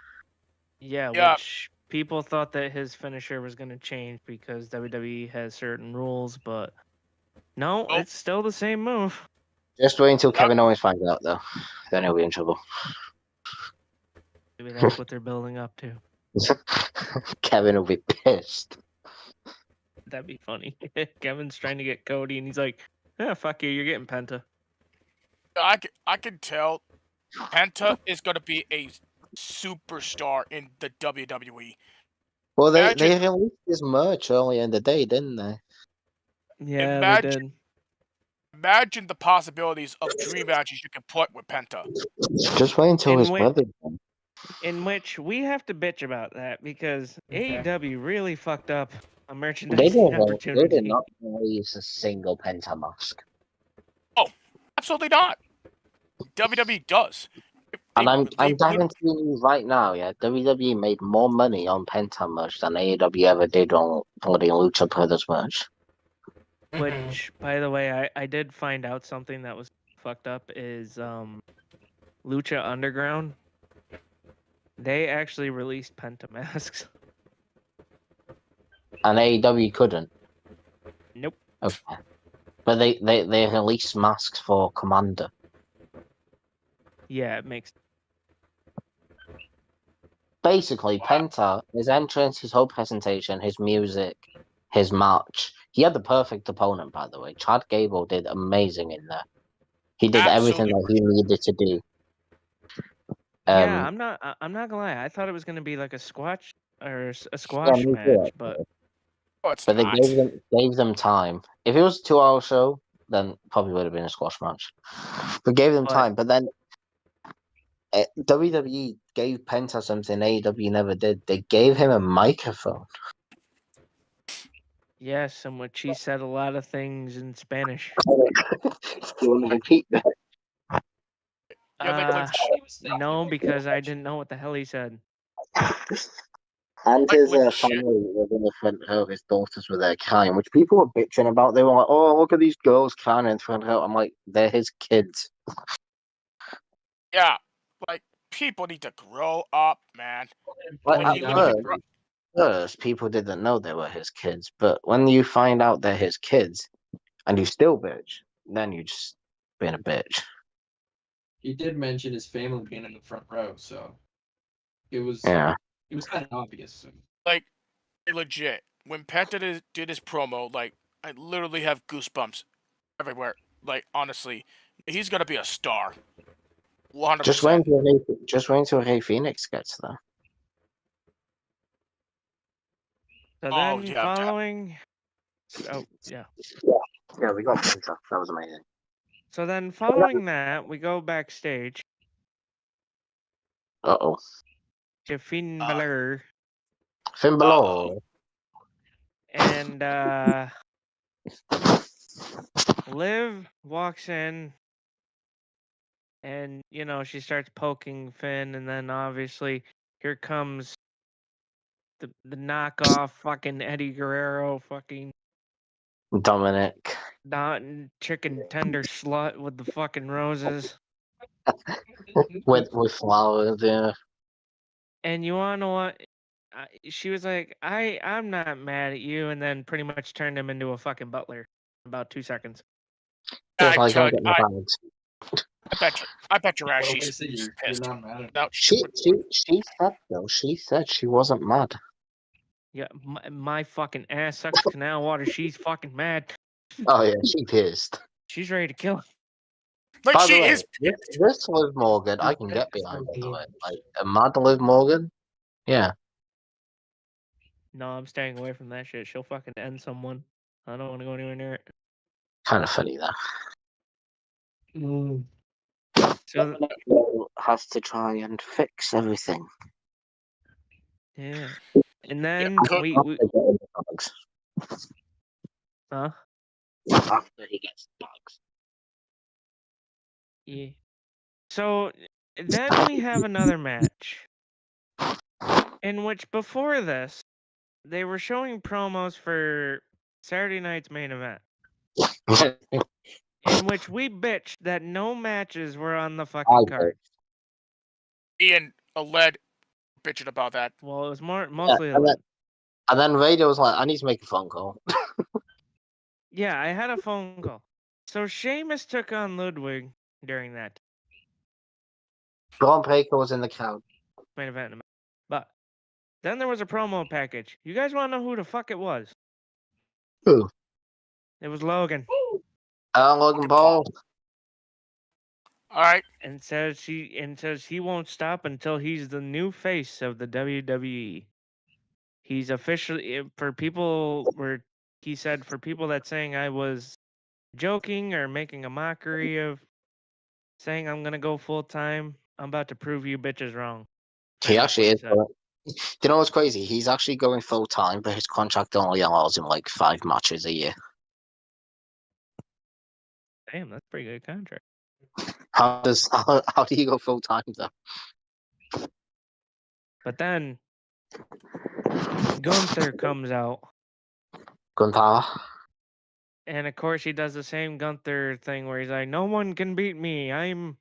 Yeah, Yeah. which people thought that his finisher was going to change because WWE has certain rules, but no, Nope. it's still the same move. Just wait until Kevin Owens finds out, though. Then he'll be in trouble. Maybe that's what they're building up to. Kevin will be pissed. That'd be funny. Kevin's trying to get Cody, and he's like, "Yeah, fuck you, you're getting Penta." I can tell Penta is going to be a superstar in the WWE. Well, they Imagine- released his merch earlier in the day, didn't they? Yeah, Imagine- they did. Imagine the possibilities of dream matches you can put with Penta. Just wait until In his which- brother. In which we have to bitch about that because Okay. AEW really fucked up a They merchandising did opportunity. not release a single Penta mask. Absolutely not. WWE does. And I'm They would- guaranteeing you right now, yeah, WWE made more money on Penta merch than AEW ever did on bloody Lucha Brothers merch. Which, by the way, I did find out something that was fucked up is Lucha Underground. They actually released Penta masks. And AEW couldn't. Nope. Okay. But they released masks for Commander. Yeah, it makes. Basically, Penta, his entrance, his whole presentation, his music, his match. He had the perfect opponent, by the way. Chad Gable did amazing in there. He did everything that he needed to do. Yeah, I'm not gonna lie. I thought it was gonna be like a squash me too, match, but Oh, it's But they not. gave them time. If it was a 2-hour show, then probably would have been a squash match. But gave them But- time. But then WWE gave Penta something AEW never did. They gave him a microphone. yes, in which he said a lot of things in Spanish. You want to repeat that? Yeah, No, because I didn't know what the hell he said. And Like his legit. family was in the front row. His daughters were there crying, which people were bitching about. They were like, "Oh, look at these girls crying in the front row." I'm like, "They're his kids." Yeah, like people need to grow up, man. Like, When at you look at first, people didn't know they were his kids, but when you find out they're his kids, and you still bitch, then you just being a bitch. He did mention his family being in the front row, so It was Yeah. it was kind of obvious. Like, legit. When Penta did his promo, like, I literally have goosebumps everywhere. Like, honestly, he's gonna be a star. 100%. Just wait until Rey Phoenix gets there. So Oh, then yeah, following, oh yeah. Yeah, we got Penta. That was amazing. So then following that, we go backstage Uh-oh. to Finn Balor, Finn Balor. and Liv walks in, and you know she starts poking Finn, and then obviously here comes the knockoff fucking Eddie Guerrero, fucking Dominic. not chicken tender slut with the fucking roses. With flowers, yeah. And you wanna know what? She was like, I'm not mad at you," and then pretty much turned him into a fucking butler in about 2 seconds. Just like, I, get my bags. I bet your ass Well, she's basically, you're pissed. not mad at No, She said though. She said she wasn't mad. Yeah, my fucking ass sucks canal water. She's fucking mad. Oh yeah, she pissed. She's ready to kill him. like By she the way, is this Liv Morgan, I can get behind. By the way, like a mad Liv Morgan. Yeah. No, I'm staying away from that shit. She'll fucking end someone. I don't want to go anywhere near it. Kind of funny that. So Has to try and fix everything. yeah, and then cook- we huh? After he gets the bags. Yeah. So then we have another match in which before this they were showing promos for Saturday night's main event, in which we bitched that no matches were on the fucking card. Ian a lead bitching about that. Well, it was mostly a And then Radio was like, I need to make a phone call. Yeah, I had a phone call. So Sheamus took on Ludwig during that Braun Breaker was in the crowd. main event. But then there was a promo package. You guys want to know who the fuck it was? Who? It was Logan. Logan Paul. All right. And says he won't stop until he's the new face of the WWE. He's officially for people where he said for people that saying I was joking or making a mockery of saying I'm gonna go full time, I'm about to prove you bitches wrong. He actually is. said. Do you know what's crazy? He's actually going full time, but his contract only allows him like 5 matches a year. Damn, that's a pretty good contract. How do you go full time though? But then Gunther comes out, Gunther. and of course he does the same Gunther thing where he's like, "No one can beat me. I'm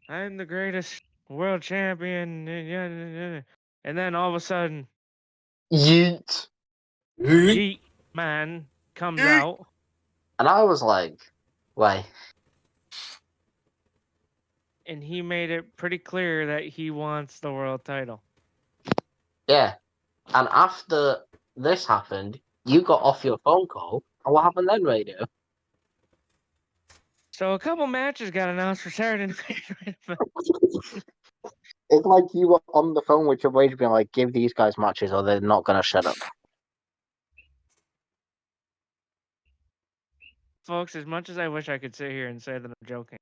the greatest world champion." And then all of a sudden, Yeet. Yeet Man comes out, And I was like, wait. and he made it pretty clear that he wants the world title. Yeah. And after this happened, you got off your phone call. And what happened then, Radio? So a couple matches got announced for Saturday night. It's like you were on the phone with your wage being like, give these guys matches or they're not going to shut up. Folks, as much as I wish I could sit here and say that I'm joking,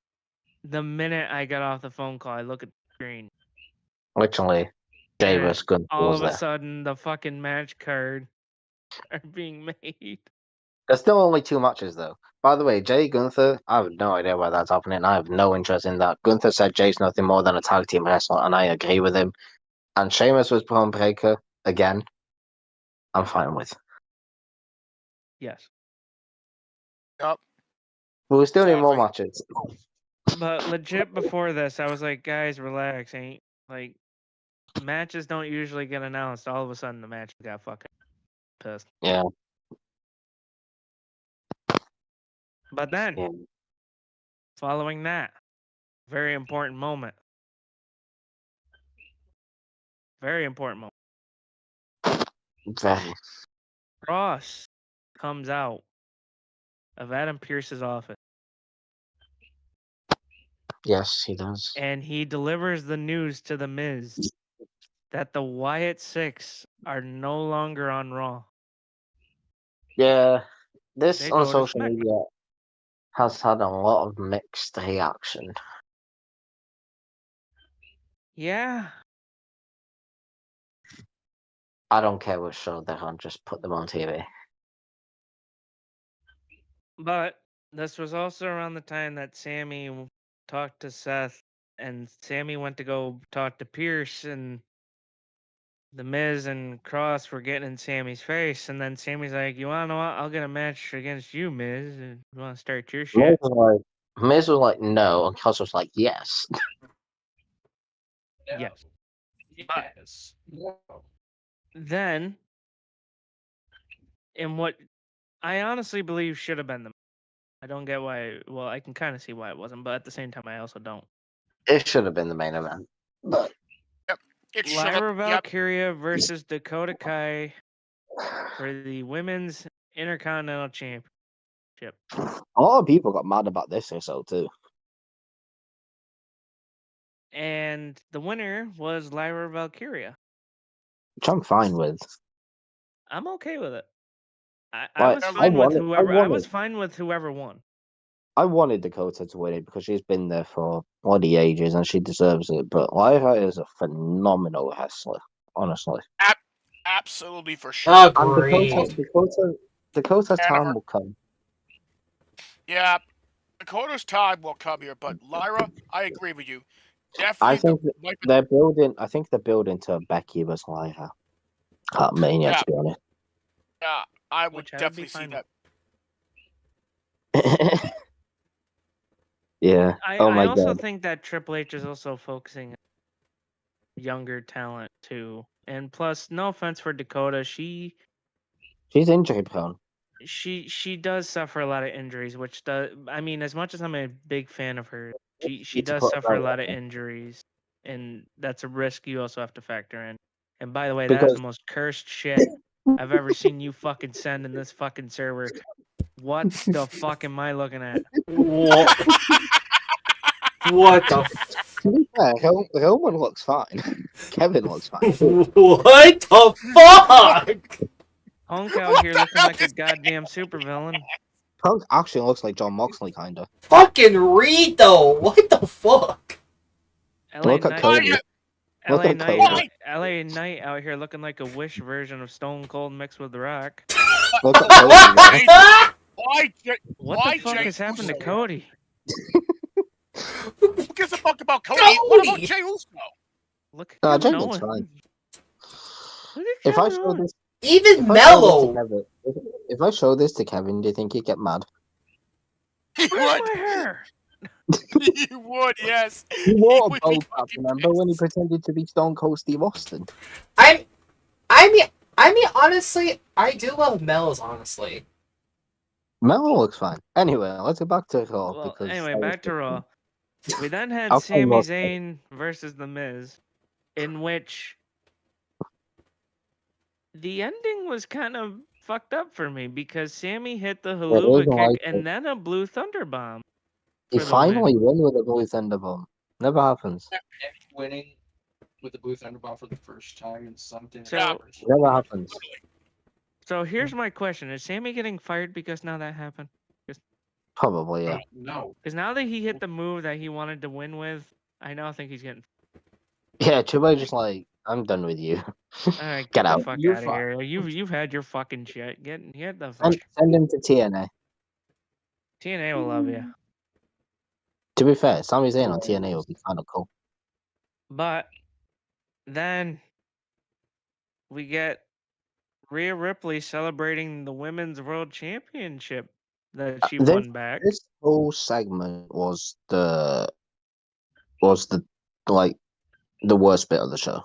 the minute I got off the phone call, I look at the screen. Literally. Davis Gunther all was of a there. sudden, the fucking match card are being made. There's still only 2 matches, though. By the way, Jay Gunther, I have no idea why that's happening. I have no interest in that. Gunther said Jay's nothing more than a tag team wrestler, and I agree with him. And Sheamus was Braun Breaker again. I'm fine with. Yes. Yup. But we still need more Exactly. matches. But legit before this, I was like, guys, relax. Ain't like matches don't usually get announced. All of a sudden, the match got fucking pissed. Yeah. But then, Yeah. following that, very important moment. Very important moment. Very. Cross comes out of Adam Pearce's office Yes, he does. and he delivers the news to The Miz that the Wyatt Six are no longer on Raw. Yeah, this They on go to social SmackDown. media has had a lot of mixed reaction. Yeah. I don't care which show they're on, just put them on TV. But this was also around the time that Sammy talked to Seth, and Sammy went to go talk to Pierce, and The Miz and Cross were getting in Sammy's face, and then Sammy's like, "You wanna know what? I'll get a match against you, Miz. And you wanna start your shit?" Miz was like, no, and Cross was like, yes. Yes. Yes. No. Then, in what I honestly believe should have been the, I don't get why. Well, I can kind of see why it wasn't, but at the same time, I also don't. It should have been the main event. But It should have. Lyra Yep. Valkyria versus Dakota Kai for the Women's Intercontinental Championship. a lot of people got mad about this episode too. And the winner was Lyra Valkyria. Which I'm fine with. I'm okay with it. I Like, was I fine with wanted- I whoever. I wanted- was fine with whoever won. I wanted Dakota to win it because she's been there for bloody ages and she deserves it. But Lyra is a phenomenal wrestler, honestly. Absolutely for sure. And Agreed. Dakota's And time her- will come. Yeah, Dakota's time will come here, but Lyra, I agree with you. Definitely. I think the wipe- they're building. I think they're building to Becky versus Lyra at Mania. Yeah. To be honest. Yeah, I would Which I would be definitely see fine that. Yeah. I Oh my also god. think that Triple H is also focusing on younger talent too. And plus, no offense for Dakota, She's injury prone. she does suffer a lot of injuries, which does, I mean, as much as I'm a big fan of her, she It's does put suffer a right lot of there. injuries, and that's a risk you also have to factor in. And by the way, that is Because the most cursed shit I've ever seen you fucking send in this fucking server. What the fuck am I looking at? What? What the? to be fair, Roman looks fine. Kevin looks fine. What the fuck? Punk out here looking like a goddamn supervillain. Punk actually looks like John Moxley, kinda. Fucking read though. What the fuck? LA Look at Knight, Cody. Look LA at Knight, Cody. LA Knight out here looking like a Wish version of Stone Cold mixed with The Rock. Look at Cody. Why? What Why the fuck Jey has happened to Uso? Cody? Who gives a fuck about Cody? What about Cody! Jey Uso? Look Nah, at Jey Kevin looks Owens. fine. Look at If I Kevin show Owens. this, Even if I show this to Mellow. Kevin, if I show this to Kevin, do you think he'd get mad? He Where's would. my hair? He would. Yes. He wore a would be bow cap, fucking remember when he pissed. pretended to be Stone Cold Steve Austin? I mean, honestly, I do love Mellows. Honestly, Mello looks fine. Anyway, let's get back to Raw. Well, because anyway, that was back to Raw. We then had I'll tell you Sami what. Zayn versus The Miz, in which the ending was kind of fucked up for me because Sammy hit the haluva isn't kick like and it. then a blue thunder bomb. He for the win. finally won with a Blue Thunder Bomb. Never happens. And winning with the Blue Thunderbomb for the first time in something. So- Never happens. So here's my question: is Sammy getting fired because now that happened? Probably, yeah. No. Because now that he hit the move that he wanted to win with, I now think he's getting. Yeah, Triple H just like, I'm done with you. All right, Get the out. fuck You're out of here! You've had your fucking shit. Get the fuck. Send him to TNA. TNA will love you. To be fair, Sami Zayn on TNA would be kind of cool. But then we get Rhea Ripley celebrating the Women's World Championship that she This- won back. This whole segment was the worst bit of the show.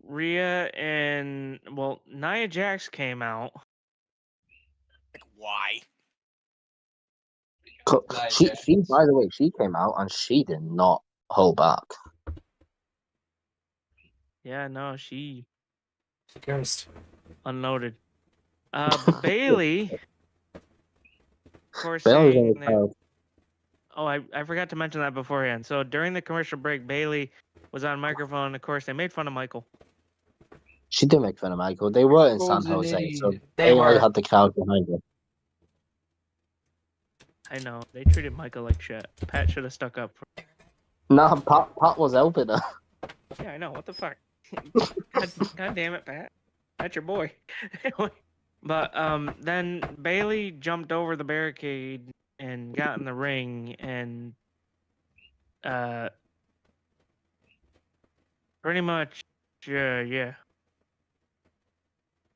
Rhea and Nia Jax came out. Like, why? She, by the way, she came out and she did not hold back. Yeah, no, she Cursed. unloaded. Bailey, of course, Bailey's on saying the that. crowd. Oh, I forgot to mention that beforehand. So during the commercial break, Bailey was on microphone. Of course, they made fun of Michael. She did make fun of Michael. They were in San Michael's an Jose, so idiot. They Bailey were. had the crowd behind her. I know they treated Michael like shit. Pat should have stuck up. Nah, Pat was helping her. Yeah, I know. What the fuck? God damn it, Pat. That's your boy. But then Bailey jumped over the barricade and got in the ring and pretty much yeah.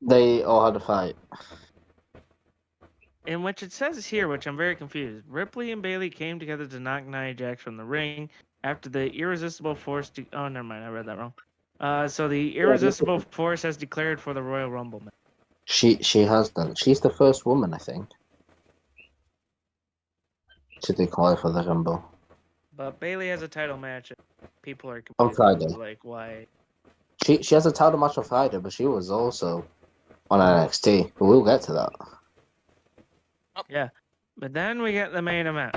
They all had a fight. In which it says here, which I'm very confused. Ripley and Bailey came together to knock Nia Jax from the ring after the irresistible force. Oh, never mind. I read that wrong. So the irresistible force has declared for the Royal Rumble match. She has done. She's the first woman, I think, to declare for the Rumble. But Bailey has a title match. And people are On confused. Friday. Like, why? She has a title match on Friday, but she was also on NXT. But we'll get to that. Yeah. But then we get the main event.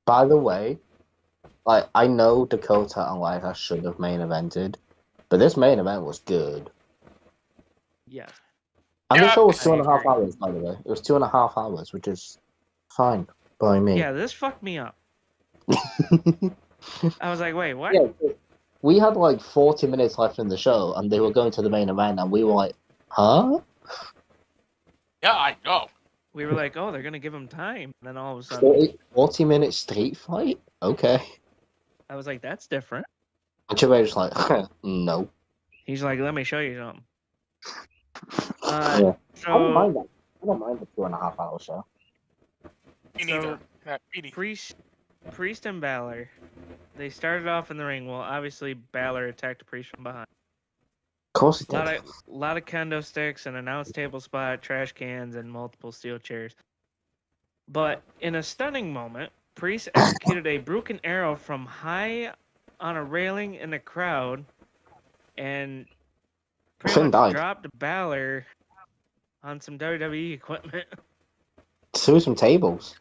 By the way, like I know Dakota and Lyra should have main evented, but this main event was good. Yes. And the Yeah, show was I 2.5 agree. hours, by the way. It was 2.5 hours, which is fine by me. Yeah, this fucked me up. I was like, wait, what? Yeah, we had like 40 minutes left in the show, and they were going to the main event, and we were like, huh? Yeah, I know. We were like, oh, they're gonna give him time. And then all of a sudden, 40-minute street fight? Okay. I was like, that's different. And Triple H was like, no. He's like, let me show you something. Yeah. I don't So mind that. I don't mind the 2.5 hour show. Me neither. Me neither. Priest and Balor, they started off in the ring. Well, obviously Balor attacked Priest from behind. Of course it A did. lot of kendo sticks, an announce table spot, trash cans, and multiple steel chairs. But in a stunning moment, Priest executed a broken arrow from high on a railing in the crowd, and pretty Finn much died. dropped Balor on some WWE equipment. Threw some tables.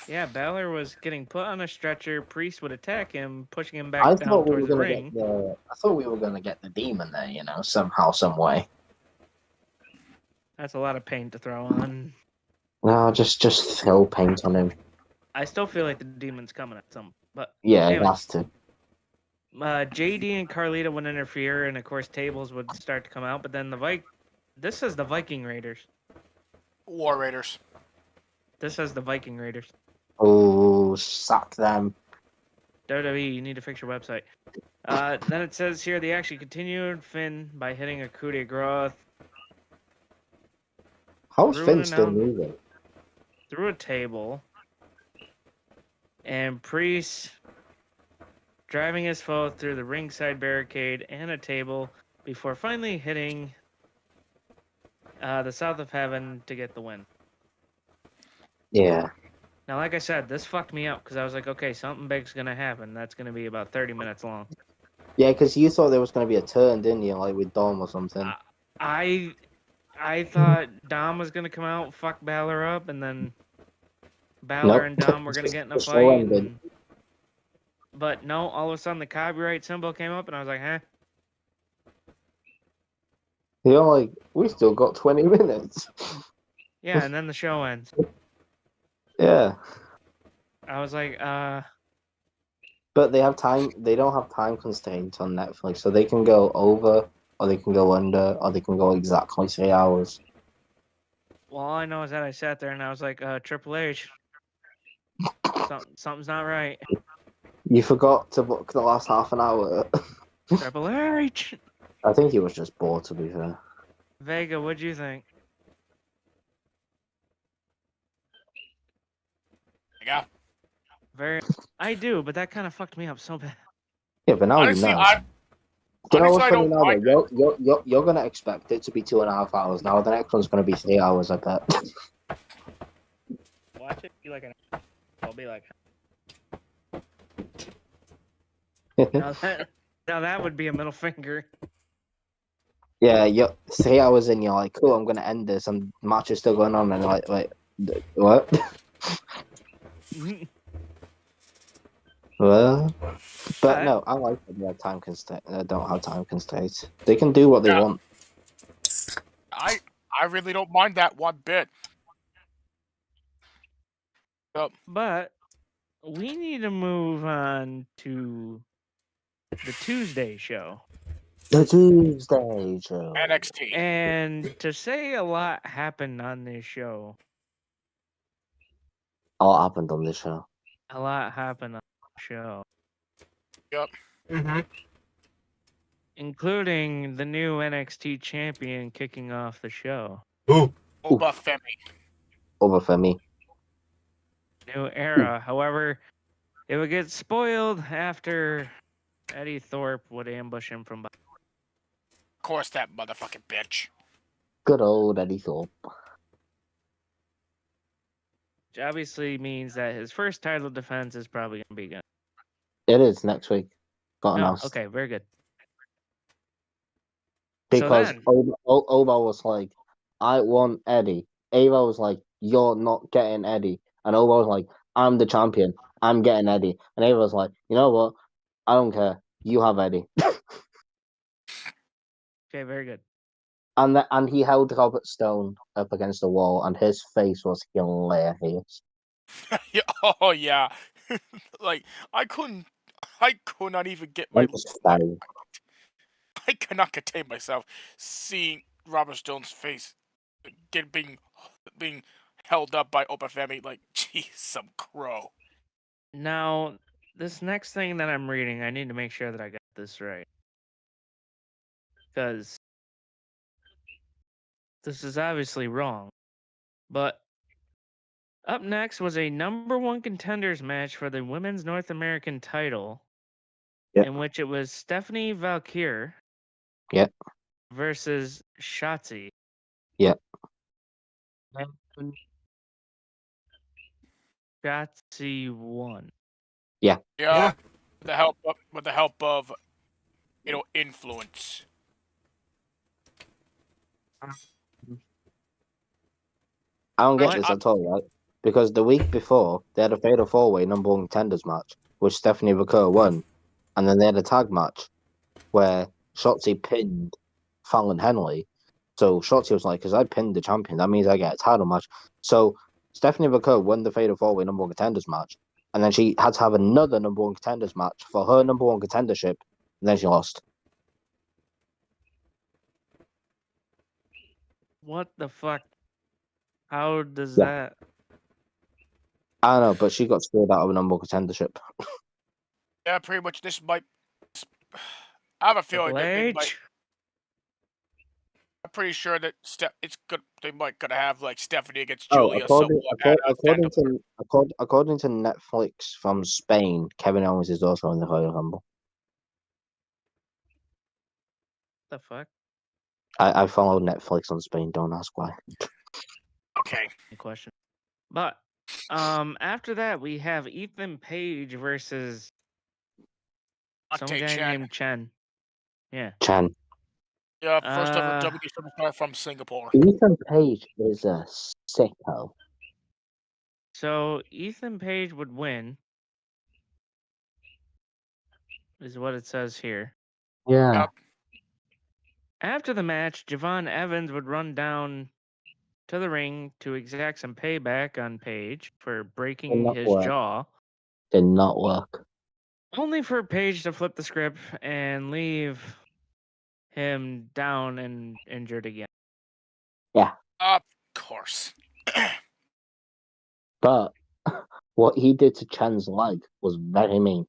Yeah, Balor was getting put on a stretcher. Priest would attack him, pushing him back I down thought we were towards the gonna ring. I thought we were gonna get the demon there, somehow, some way. That's a lot of paint to throw on. No, just throw paint on him. I still feel like the demon's coming at some, but Yeah, anyway. that's to. JD and Carlita would interfere, and of course tables would start to come out. But then this is the Viking Raiders. War Raiders. This is the Viking Raiders. Oh, sack them. WWE, you need to fix your website. Then it says here the action continued. Finn by hitting a coup de grace How's Ruin Finn it still now. moving? through a table, and Priest driving his foe through the ringside barricade and a table before finally hitting the South of Heaven to get the win. Yeah. Now, like I said, this fucked me up because I was like, okay, something big's gonna happen. That's gonna be about 30 minutes long. Yeah, because you thought there was going to be a turn, didn't you? Like with Dom or something. I thought Dom was gonna come out, fuck Balor up, and then Balor and Dom were gonna get in a Just so fight. ended. But no, all of a sudden the copyright symbol came up, and I was like, huh? You're like, we still got 20 minutes. Yeah, and then the show ends. Yeah. I was like, But they have time. They don't have time constraints on Netflix, so they can go over, or they can go under, or they can go exactly 3 hours. well, all I know is that I sat there and I was like, Triple H, something's not right. You forgot to book the last half an hour. Triple H. I think he was just bored, to be fair. Vega, what'd you think? Yeah. I do, but that kind of fucked me up so bad. Yeah, but now Honestly, you know. I Do you know honestly, what's I funny don't now? like Though? You're gonna expect it to be 2.5 hours. Now the next one's gonna be 3 hours, I bet. Watch it be like an. I'll be like. Now that would be a middle finger. Yeah, you're 3 hours in, you're like, cool, I'm gonna end this, and the match is still going on, and you're like, wait, what? Well, but no, I like that they have time constraint. Don't have time constraints. They can do what they want. I really don't mind that one bit. But we need to move on to the Tuesday show. The Tuesday show. NXT. And to say a lot happened on this show. A lot happened on this show. A lot happened on the show. Yep. Mm-hmm. Including the new NXT champion kicking off the show. Ooh. Obafemi. Obafemi. New era. However, it would get spoiled after Eddie Thorpe would ambush him from behind. Of course, that motherfucking bitch. Good old Eddie Thorpe. Which obviously means that his first title defense is probably going to be good. It is next week. Got announced. Okay, very good. Because so Oba was like, I want Eddie. Ava was like, you're not getting Eddie. And Oba was like, I'm the champion. I'm getting Eddie. And Ava was like, you know what? I don't care. You have Eddie. Okay, very good. And he held Robert Stone up against the wall, and his face was hilarious. Yeah, oh yeah. Like I could not even get my. I cannot contain myself seeing Robert Stone's face being held up by Obafemi. Like, geez, some crow. Now, this next thing that I'm reading, I need to make sure that I got this right. Because this is obviously wrong. But up next was a number one contenders match for the Women's North American title. Yep. In which it was Stephanie Valkyrie. Yep. Versus Shotzi. Yep. Shotzi won. Yeah. Yeah. With the help of influence. I don't get this at all, right? Because the week before, they had a Fatal 4-Way number one contenders match, which Stephanie Vaquer won. And then they had a tag match where Shotzi pinned Fallon Henley. So Shotzi was like, because I pinned the champion, that means I get a title match. So Stephanie Vaquer won the Fatal 4-Way number one contenders match. And then she had to have another number one contenders match for her number one contendership. And then she lost. What the fuck? How does that? I don't know, but she got screwed out of a number one contendership. Yeah, pretty much. This might. I have a feeling that they might. I'm pretty sure that it's good. They might gonna have like Stephanie against Julia. According to Netflix from Spain, Kevin Owens is also in the Royal Rumble. The fuck? I follow Netflix on Spain. Don't ask why. Okay. Good question. But after that we have Ethan Page versus some guy named Chen. Yeah. Chen. Yeah, first ever WWE superstar from Singapore. Ethan Page is a sicko. So Ethan Page would win, is what it says here. Yeah. Yep. After the match, Javon Evans would run down to the ring to exact some payback on Page for breaking his jaw. Did not work. Only for Page to flip the script and leave him down and injured again. Yeah. Of course. But what he did to Chen's leg was very mean.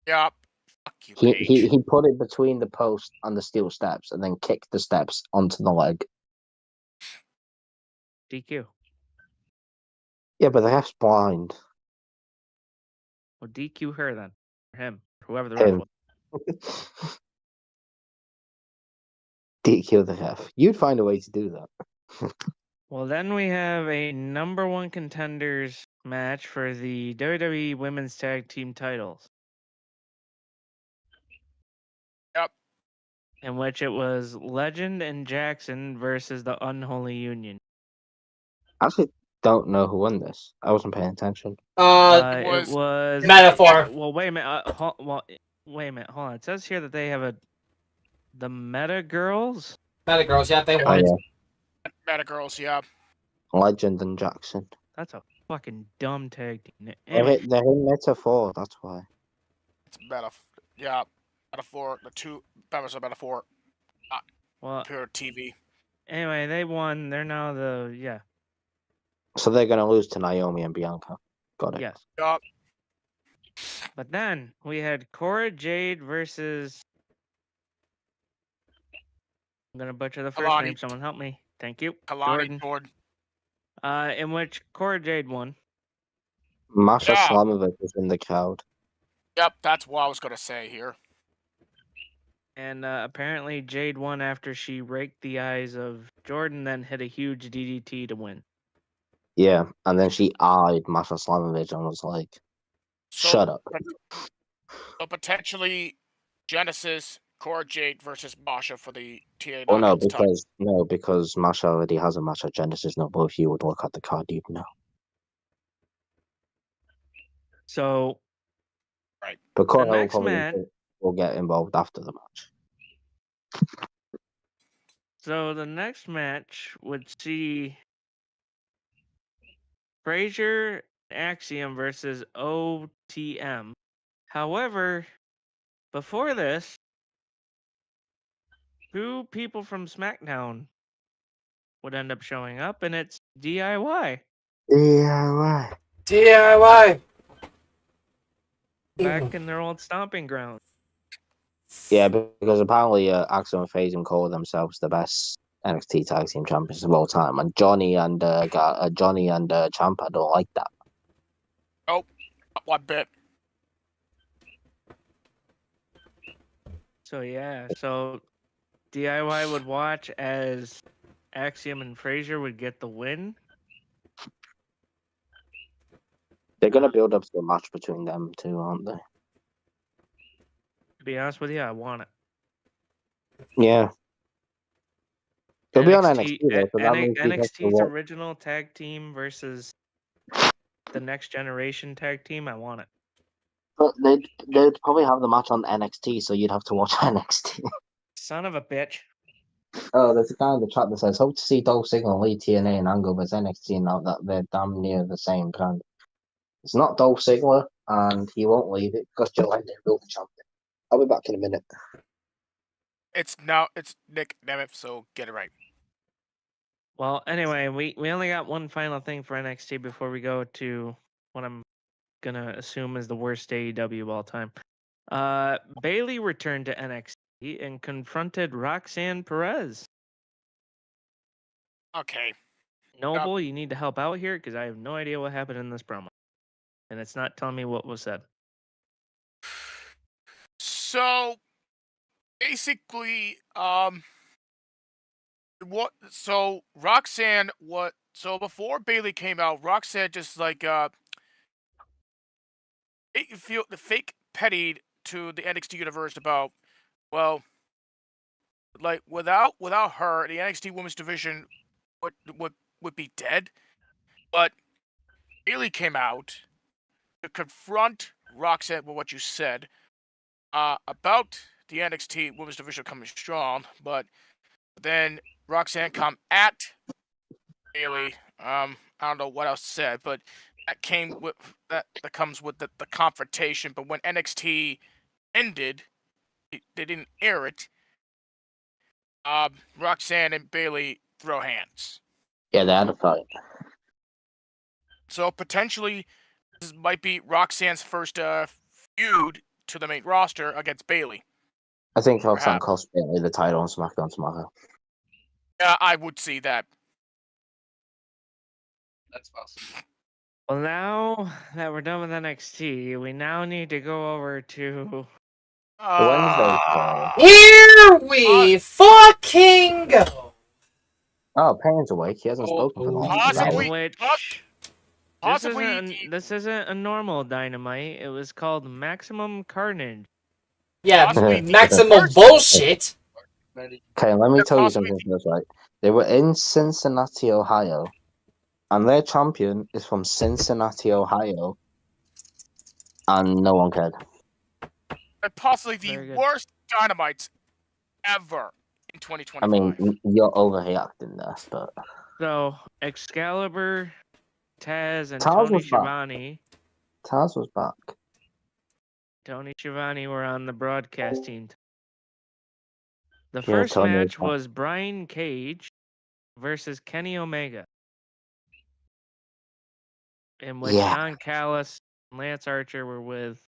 Yeah. Fuck you, Page. He put it between the post and the steel steps and then kicked the steps onto the leg. DQ. Yeah, but the ref's blind. Well, DQ her then. Or him. Whoever the ref was. DQ the ref. You'd find a way to do that. Well, then we have a number one contenders match for the WWE Women's Tag Team titles. in which it was Legend and Jackson versus the Unholy Union. I actually don't know who won this. I wasn't paying attention. It was Metaphor. Well, wait a minute. Wait a minute. Hold on. It says here that they have the Meta Girls. Meta Girls, yeah, they Oh, won. yeah. Meta Girls, yeah. Legend and Jackson. That's a fucking dumb tag team. They're Anyway, in Metaphor, that's why. It's Metaphor. The two members of Metaphor. well, Pure TV. anyway, they won. They're now the So they're going to lose to Naomi and Bianca. Got it. yes. Yup. But then we had Cora Jade versus. I'm gonna butcher the first Kalani. name. Someone help me. Thank you. Kalani Jordan. Jordan. In which Cora Jade won. Masha Yeah. Slamovich was in the crowd. Yep, that's what I was gonna say here. And apparently Jade won after she raked the eyes of Jordan, then hit a huge DDT to win. Yeah, and then she eyed Masha Slamovich and was like, shut up. So potentially Genesis, Cora Jade versus Masha for the TA. Oh no, because Masha already has a match at Genesis. No, but if you would look at the card, you'd know. So But Cora next probably match- will get involved after the match. So the next match would see Frazier Axiom versus OTM. However, before this, two people from SmackDown would end up showing up, and it's DIY. DIY. DIY. Back in their old stomping ground. Yeah, because apparently Axel and Frazier call themselves the best NXT Tag Team Champions of all time, and Johnny and Ciampa don't like that. Not one bit. So yeah, so DIY would watch as Axiom and Frazier would get the win. They're gonna build up to a match between them two, aren't they? To be honest with you, I want it. Yeah. They'll be on NXT though, so that means we get to NXT's watch. original tag team versus the next generation tag team. I want it. But they'd probably have the match on NXT, so you'd have to watch NXT. Son of a bitch. Oh, there's a guy in the chat that says, hope to see Dolph Ziggler lead TNA and Angle versus NXT now that they're damn near the same brand. It's not Dolph Ziggler, and he won't leave it because Joe Hendry built the champion. I'll be back in a minute. It's Nick Nemeth, so get it right. Well, anyway, we only got one final thing for NXT before we go to what I'm gonna assume is the worst AEW of all time. Bailey returned to NXT and confronted Roxanne Perez. Okay. Noble, you need to help out here because I have no idea what happened in this promo, and it's not telling me what was said. So basically, Roxanne, so before Bailey came out, Roxanne just like the fake pettied to the NXT universe about, well, like without her, the NXT women's division would be dead. But Bailey came out to confront Roxanne with what you said about the NXT women's division coming strong, but then Roxanne come at Bailey. I don't know what else said, but that comes with the confrontation. But when NXT ended, they didn't air it. Roxanne and Bailey throw hands. Yeah, they had a fight. So potentially, this might be Roxanne's first feud to the main roster against Bailey. I think Roxanne cost Bailey the title on SmackDown tomorrow. Yeah, I would see that. That's possible. Well, now that we're done with NXT, we now need to go over to Wednesday. Here we fucking go. Oh, Payne's awake. He hasn't spoken for the last Possibly. which Possibly. this isn't a normal Dynamite. It was called Maximum Carnage. Yeah, Possibly maximum bullshit. Okay, let me They're tell you possibly something first, right? They were in Cincinnati, Ohio, and their champion is from Cincinnati, Ohio, and no one cared. they're possibly the Very good. worst Dynamites ever in I 2025. mean, you're overreacting there, but So Excalibur, Taz, and Taz Tony was back. Schiavone. Taz was back. Tony Schiavone were on the broadcasting. The Yeah, first Tony was match back. was Brian Cage versus Kenny Omega, in which Yeah. Don Callis and Lance Archer were with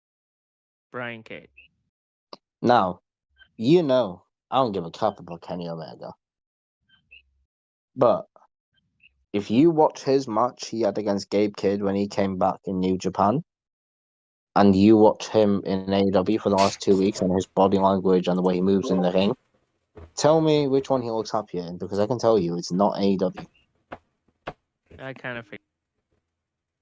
Brian Cage. Now, I don't give a crap about Kenny Omega. But if you watch his match he had against Gabe Kidd when he came back in New Japan, and you watch him in AEW for the last 2 weeks and his body language and the way he moves in the ring, tell me which one he looks happier in, because I can tell you it's not AEW. I kind of figured.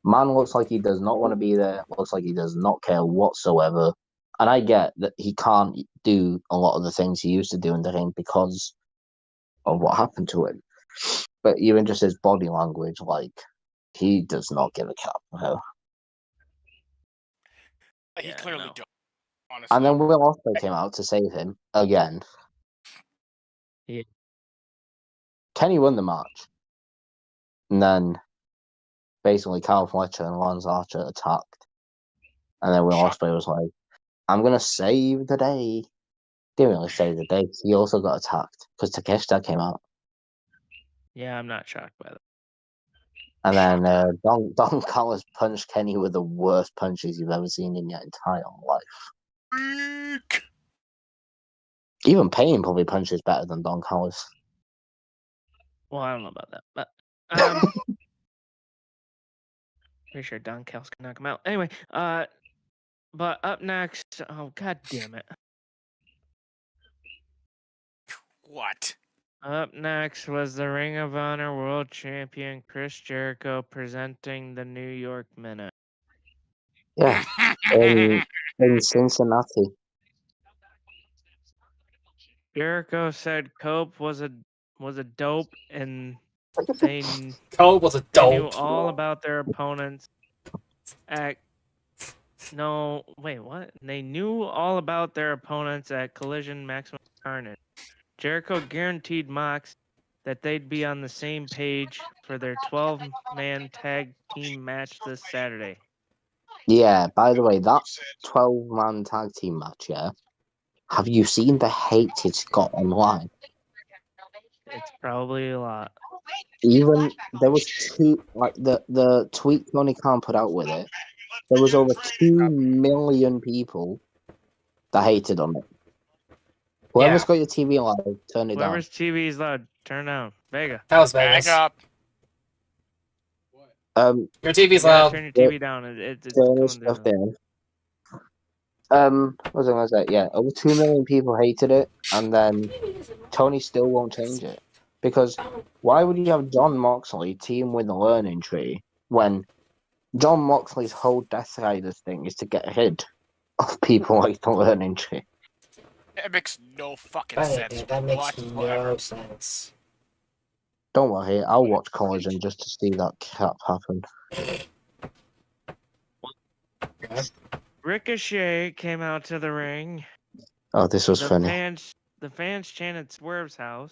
Man looks like he does not want to be there, looks like he does not care whatsoever. And I get that he can't do a lot of the things he used to do in the ring because of what happened to him. But even just his body language, like, he does not give a crap. No. He clearly don't, honestly. And then Will Ospreay came out to save him again. Yeah. Kenny won the match. And then basically Kyle Fletcher and Lance Archer attacked. And then Will Ospreay was like, I'm going to save the day. Didn't really save the day. He also got attacked because Takeshita came out. Yeah, I'm not shocked by that. And then Don Callis punched Kenny with the worst punches you've ever seen in your entire life. Freak. Even Payne probably punches better than Don Callis. Well, I don't know about that, but pretty sure Don Callis can knock him out. Anyway, but up next, oh god damn it! What? Up next was the Ring of Honor World Champion Chris Jericho presenting the New York Minute. Yeah, in Cincinnati. Jericho said Cope was a dope, and they Cope was a knew dope. all about their opponents. No, wait, what? They knew all about their opponents at Collision Maximum Carnage. Jericho guaranteed Mox that they'd be on the same page for their 12-man tag team match this Saturday. Yeah, by the way, that 12-man tag team match, yeah? Have you seen the hate it's got online? It's probably a lot. Even there was the tweet Tony Khan put out with it. There was over 2 million people that hated on it. Whoever's got your TV live, turn it Whoever's TV is loud, turn down. Vega. That was Vegas. Back up. Your TV's You gotta loud. turn your TV down. It's turn going this stuff down. down. What was I gonna say? Yeah, over 2 million people hated it, and then Tony still won't change it. Because why would you have John Moxley team with the Learning Tree when John Moxley's whole Death Riders thing is to get rid of people like the Learning Tree? It makes no fucking Right, sense. dude, that makes whatsoever. no sense. Don't worry, I'll watch Collision just to see that crap happen. Ricochet came out to the ring. Oh, this was funny. The fans chanted Swerve's house.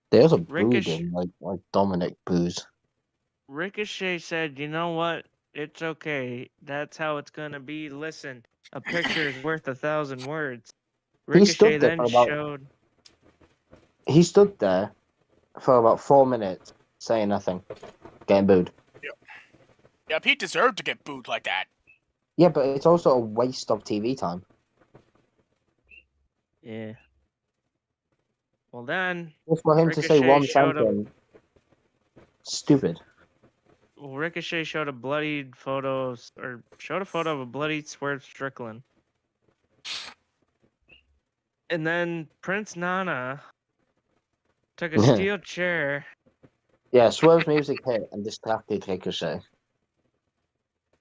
They also booed Ricochet- him like Dominic boos. Ricochet said, "You know what? It's okay. That's how it's gonna be. Listen, a picture is worth 1,000 words." Ricochet then showed. He stood there for about 4 minutes, saying nothing, getting booed. Yeah, Pete deserved to get booed like that. Yeah, but it's also a waste of TV time. Yeah. Well then, Just for him to say Ricochet one showed sentence. Stupid. Well, Ricochet showed a bloodied photo, or showed a photo of a bloodied Swerve Strickland. And then Prince Nana took a steel chair. Yeah, Swerve's music hit and distracted Ricochet.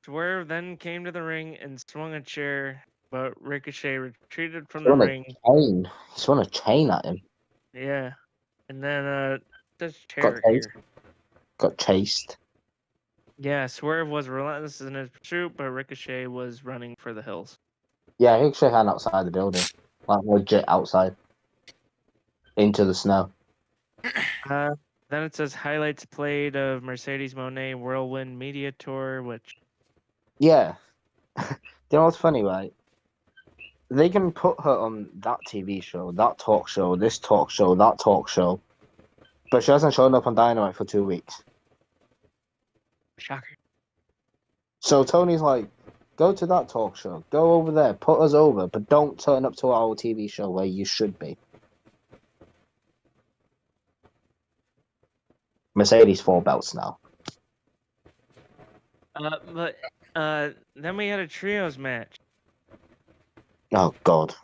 Swerve then came to the ring and swung a chair but Ricochet retreated from He's the thrown a ring. chain. He's thrown a chain at him. Yeah. And then this Got chair chased. here. Got chased. Yeah, Swerve was relentless in his pursuit, but Ricochet was running for the hills. Yeah, he shook hand outside the building. Like legit outside. Into the snow. Then it says highlights played of Mercedes Moné Whirlwind Media Tour, which Yeah. You know what's funny, right? They can put her on that TV show, that talk show, this talk show, that talk show. But she hasn't shown up on Dynamite for 2 weeks. shocker. So Tony's like, go to that talk show. Go over there. Put us over. But don't turn up to our TV show where you should be. Mercedes 4 belts now. But then we had a trios match. Oh, God.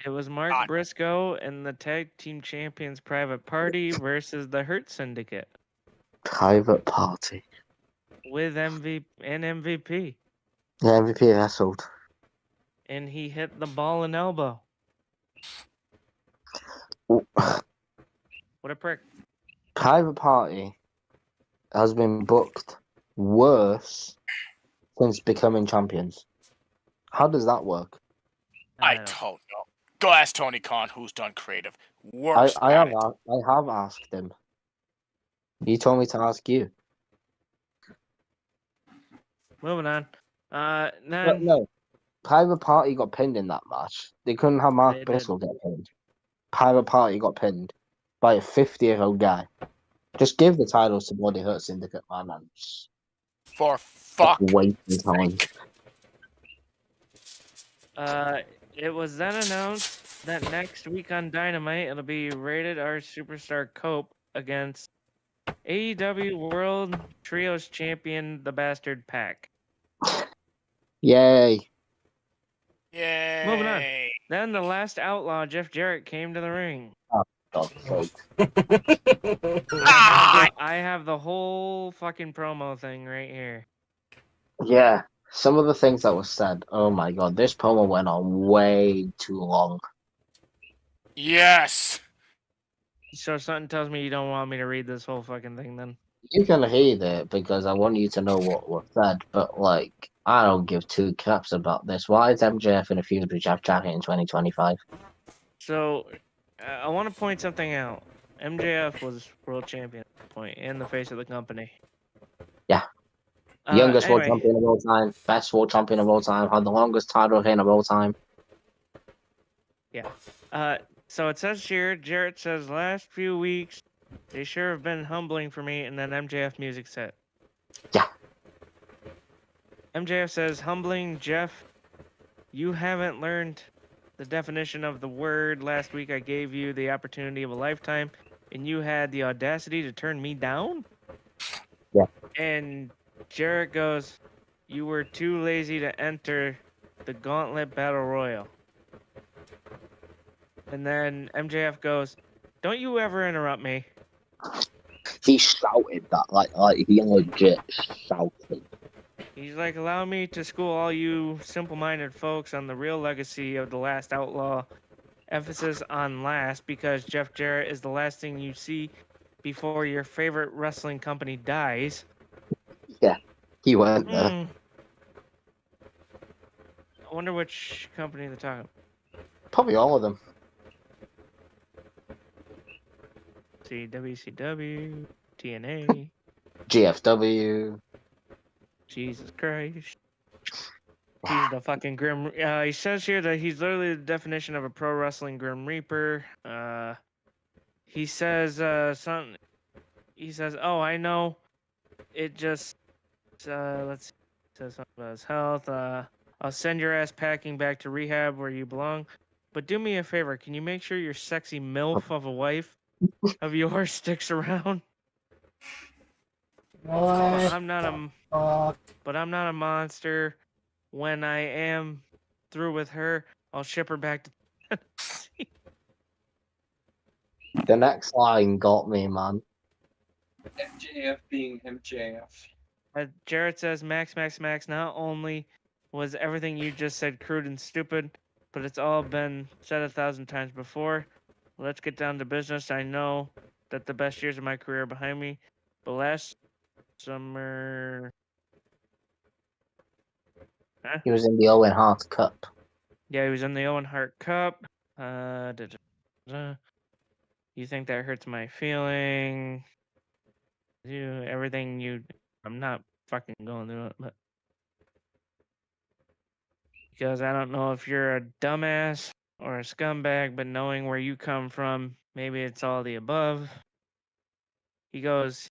It was Mark God. Briscoe and the tag team champions Private Party versus the Hurt Syndicate Private Party. with MVP. Yeah, MVP wrestled. And he hit the ball and elbow. Ooh. What a prick. Private Party has been booked worse since becoming champions. How does that work? I don't know. Go ask Tony Khan, who's done creative. Worst I at have asked him. He told me to ask you. Moving on. But Then no, Private Party got pinned in that match. They couldn't have They Mark did. Briscoe get pinned. Private Party got pinned by a 50-year-old guy. Just give the titles to Bloody Hurt Syndicate, man. And For fuck's wasting time. sake. it was then announced that next week on Dynamite it'll be Rated R Superstar Cope against AEW World Trios Champion the Bastard Pack. Yay. Yay. Moving on. Then the last outlaw, Jeff Jarrett, came to the ring. God's sake. I have the whole fucking promo thing right here. Yeah. Some of the things that were said, oh my god, this promo went on way too long. Yes. So something tells me you don't want me to read this whole fucking thing then. You can read it because I want you to know what was said, but like, I don't give two craps about this. Why is MJF in a feud with Jeff Jarrett in 2025? So I want to point something out. MJF was world champion at that point and the face of the company. Yeah. Youngest world Anyway, champion of all time, best world champion of all time, had the longest title reign of all time. so it says here, Jarrett says, last few weeks, they sure have been humbling for me, and then MJF music set. Yeah. MJF says, humbling, Jeff, you haven't learned the definition of the word. Last week I gave you the opportunity of a lifetime, and you had the audacity to turn me down? Yeah. And Jarrett goes, you were too lazy to enter the Gauntlet Battle Royal. And then MJF goes, don't you ever interrupt me. He shouted that, like he legit shouted. He's like, allow me to school all you simple-minded folks on the real legacy of the last outlaw. Emphasis on last, because Jeff Jarrett is the last thing you see before your favorite wrestling company dies. Yeah, he went there. I wonder which company they're talking about. Probably all of them. See, WCW, TNA, GFW. Jesus Christ. He's the fucking Grim. He says here that he's literally the definition of a pro wrestling Grim Reaper. He says something. He says, "Oh, I know. It just let's see. It says something about his health. I'll send your ass packing back to rehab where you belong. But do me a favor. Can you make sure your sexy milf of a wife of yours sticks around? What? I'm not a But I'm not a monster. When I am through with her, I'll ship her back to Tennessee." The next line got me, man. MJF being MJF. Jarrett says, Max, not only was everything you just said crude and stupid, but it's all been said 1,000 times before. Let's get down to business. I know that the best years of my career are behind me, but last summer... Huh? He was in the Owen Hart Cup. Yeah, he was in the Owen Hart Cup. You think that hurts my feeling? Everything you... I'm not fucking going through it, but... Because I don't know if you're a dumbass or a scumbag, but knowing where you come from, maybe it's all the above. He goes,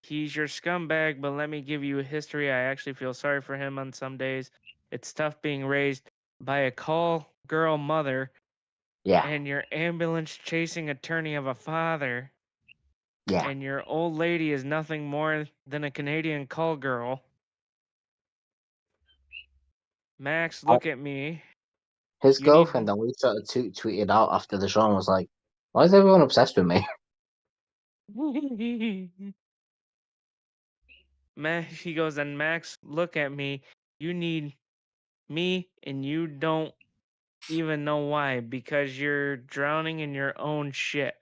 he's your scumbag, but let me give you a history. I actually feel sorry for him on some days. It's tough being raised by a call girl mother Yeah, and your ambulance chasing attorney of a father, yeah. and your old lady is nothing more than a Canadian call girl. Max, look at me. His You need girlfriend and we sort of tweeted out after the show and was like, "Why is everyone obsessed with me?" He goes, and Max, look at me. You need me, and you don't even know why, because you're drowning in your own shit.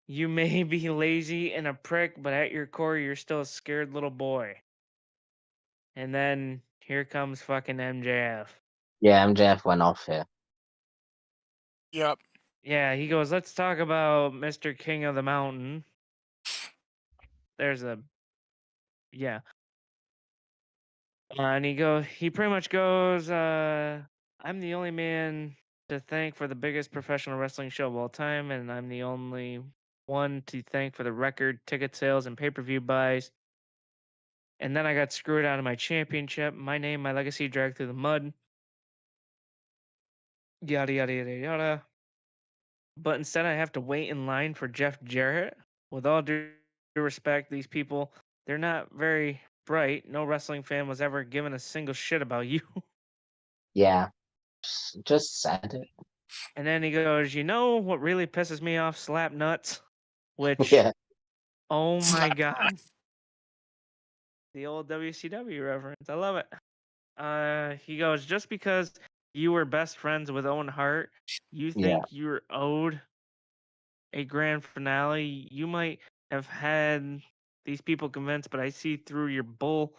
You may be lazy and a prick, but at your core, you're still a scared little boy. And then here comes fucking MJF. Yeah, MJF went off here. Yep. Yeah, he goes, let's talk about Mr. King of the Mountain. There's a... Yeah. And he pretty much goes, I'm the only man to thank for the biggest professional wrestling show of all time, and I'm the only one to thank for the record ticket sales and pay-per-view buys. And then I got screwed out of my championship, my name, my legacy dragged through the mud. Yada, yada, yada, yada. But instead I have to wait in line for Jeff Jarrett. With all due respect, these people, they're not very bright. No wrestling fan was ever given a single shit about you. Yeah, just said it. And then he goes, you know what really pisses me off? Slap nuts. Which, Yeah, oh my Slap god. nuts. The old WCW reference. I love it. He goes, just because you were best friends with Owen Hart, you yeah, think you're owed a grand finale? You might have had these people convinced, but I see through your bull.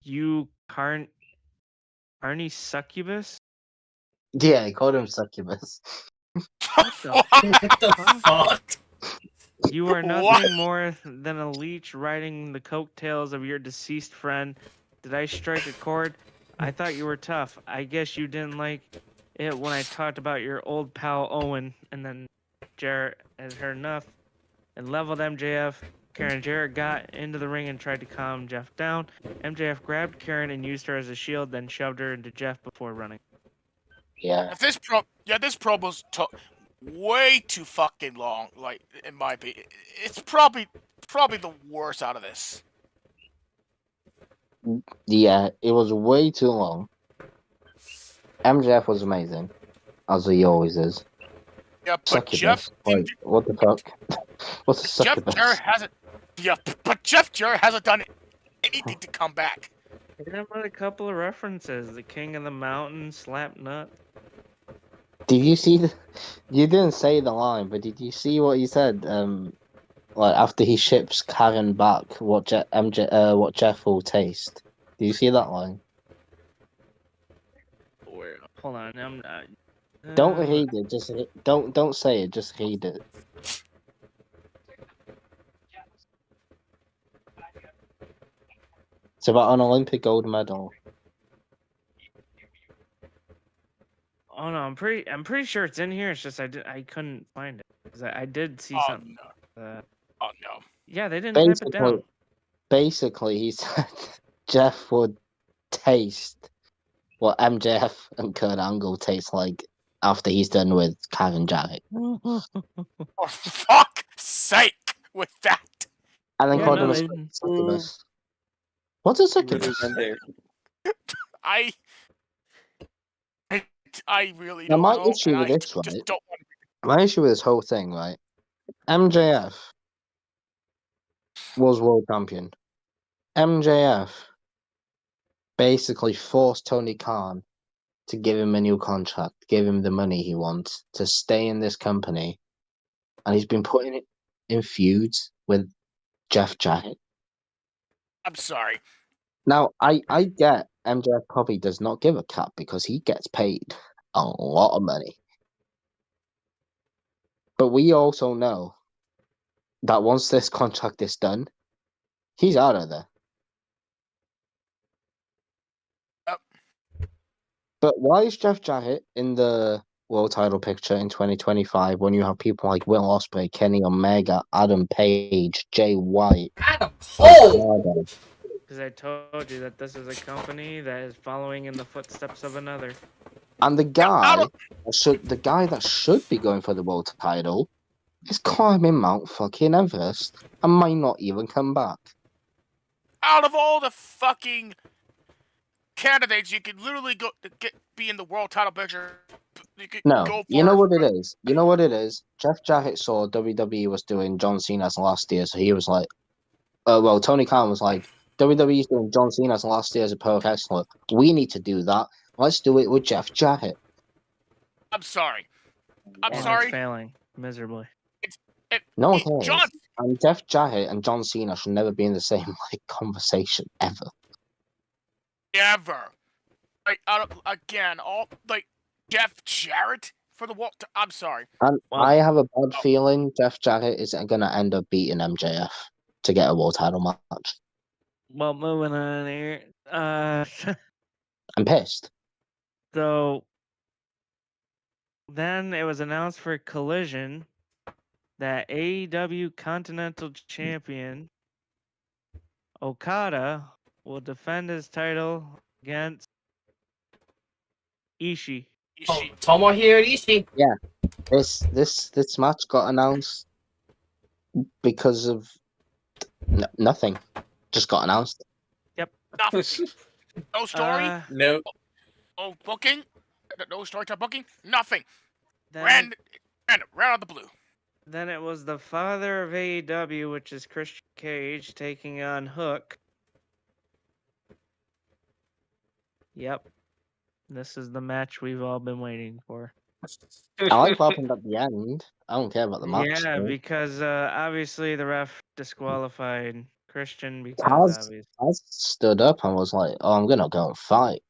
You Carney succubus? yeah. He called him succubus. What the What the fuck? fuck? You are What? nothing more than a leech riding the coattails of your deceased friend. Did I strike a chord? I thought you were tough. I guess you didn't like it when I talked about your old pal Owen. And then Jarrett had heard enough and leveled MJF. Karen Jarrett got into the ring and tried to calm Jeff down. MJF grabbed Karen and used her as a shield, then shoved her into Jeff before running. Yeah, This promo's way too fucking long. Like, in my opinion, it's probably the worst out of this. yeah. It was way too long. MJF was amazing, as he always is. Yeah, but Succubus. Jeff, Like, what the fuck? What's a Jeff succubus? Jarrett hasn't. Yeah, but Jeff Jarrett hasn't done anything to come back. Hit him with a couple of references. The King of the Mountain, Slap Nut. Did you see the? You didn't say the line, but did you see what he said? Like after he ships Karen back, what Jeff will taste. Did you see that line? Where? Hold on, I'm not. Don't read it. Just don't say it. Just read it. It's about an Olympic gold medal. Oh no, I'm pretty sure it's in here. It's just I couldn't find it. 'Cause I did see Oh something. no! Oh no! Yeah, they didn't type it down. Basically, he said Jeff would taste what MJF and Kurt Angle taste like after he's done with Karen Jarrett. For fuck's sake with that! And then Yeah, called no, him a they didn't. succubus. What's a succubus? I really Now, don't my know. issue And with I this, just right? don't want to. My issue with this whole thing, right? MJF was world champion. MJF basically forced Tony Khan to give him a new contract, give him the money he wants to stay in this company, and he's been putting it in feuds with Jeff Jarrett. I'm sorry. Now, I get MJF probably does not give a crap because he gets paid a lot of money. But we also know that once this contract is done, he's out of there. Yep. But why is Jeff Jarrett in the world title picture in 2025 when you have people like Will Ospreay, Kenny Omega, Adam Page, Jay White, Adam Cole? Okada? Because I told you that this is a company that is following in the footsteps of another. And the guy that should be going for the world title is climbing Mount fucking Everest and might not even come back. Out of all the fucking candidates, you could literally be in the world title picture. You know what it is? You know what it is? Jeff Jarrett saw WWE was doing John Cena's last year, so he was like, Tony Khan was like, WWE's doing John Cena's last year as a pro wrestler. We need to do that. Let's do it with Jeff Jarrett. I'm sorry. And sorry. It's failing miserably. No, it is. John, And Jeff Jarrett and John Cena should never be in the same conversation ever. never. Like again, all like Jeff Jarrett for the world. I'm sorry. And Well- I have a bad feeling Jeff Jarrett is going to end up beating MJF to get a world title match. Well, moving on here. I'm pissed. So then it was announced for Collision that AEW Continental Champion Okada will defend his title against Ishii. Tomohiro Ishii. This match got announced because of nothing. Just got announced. Nothing. No story. No. No booking. No story to booking. Nothing. Then, Ran out of the blue. then it was the father of AEW, which is Christian Cage, taking on Hook. Yep. This is the match we've all been waiting for. I like what happened at the end. I don't care about the match. Yeah, because obviously the ref disqualified Christian because obviously I stood up and was like, "Oh, I'm gonna go and fight."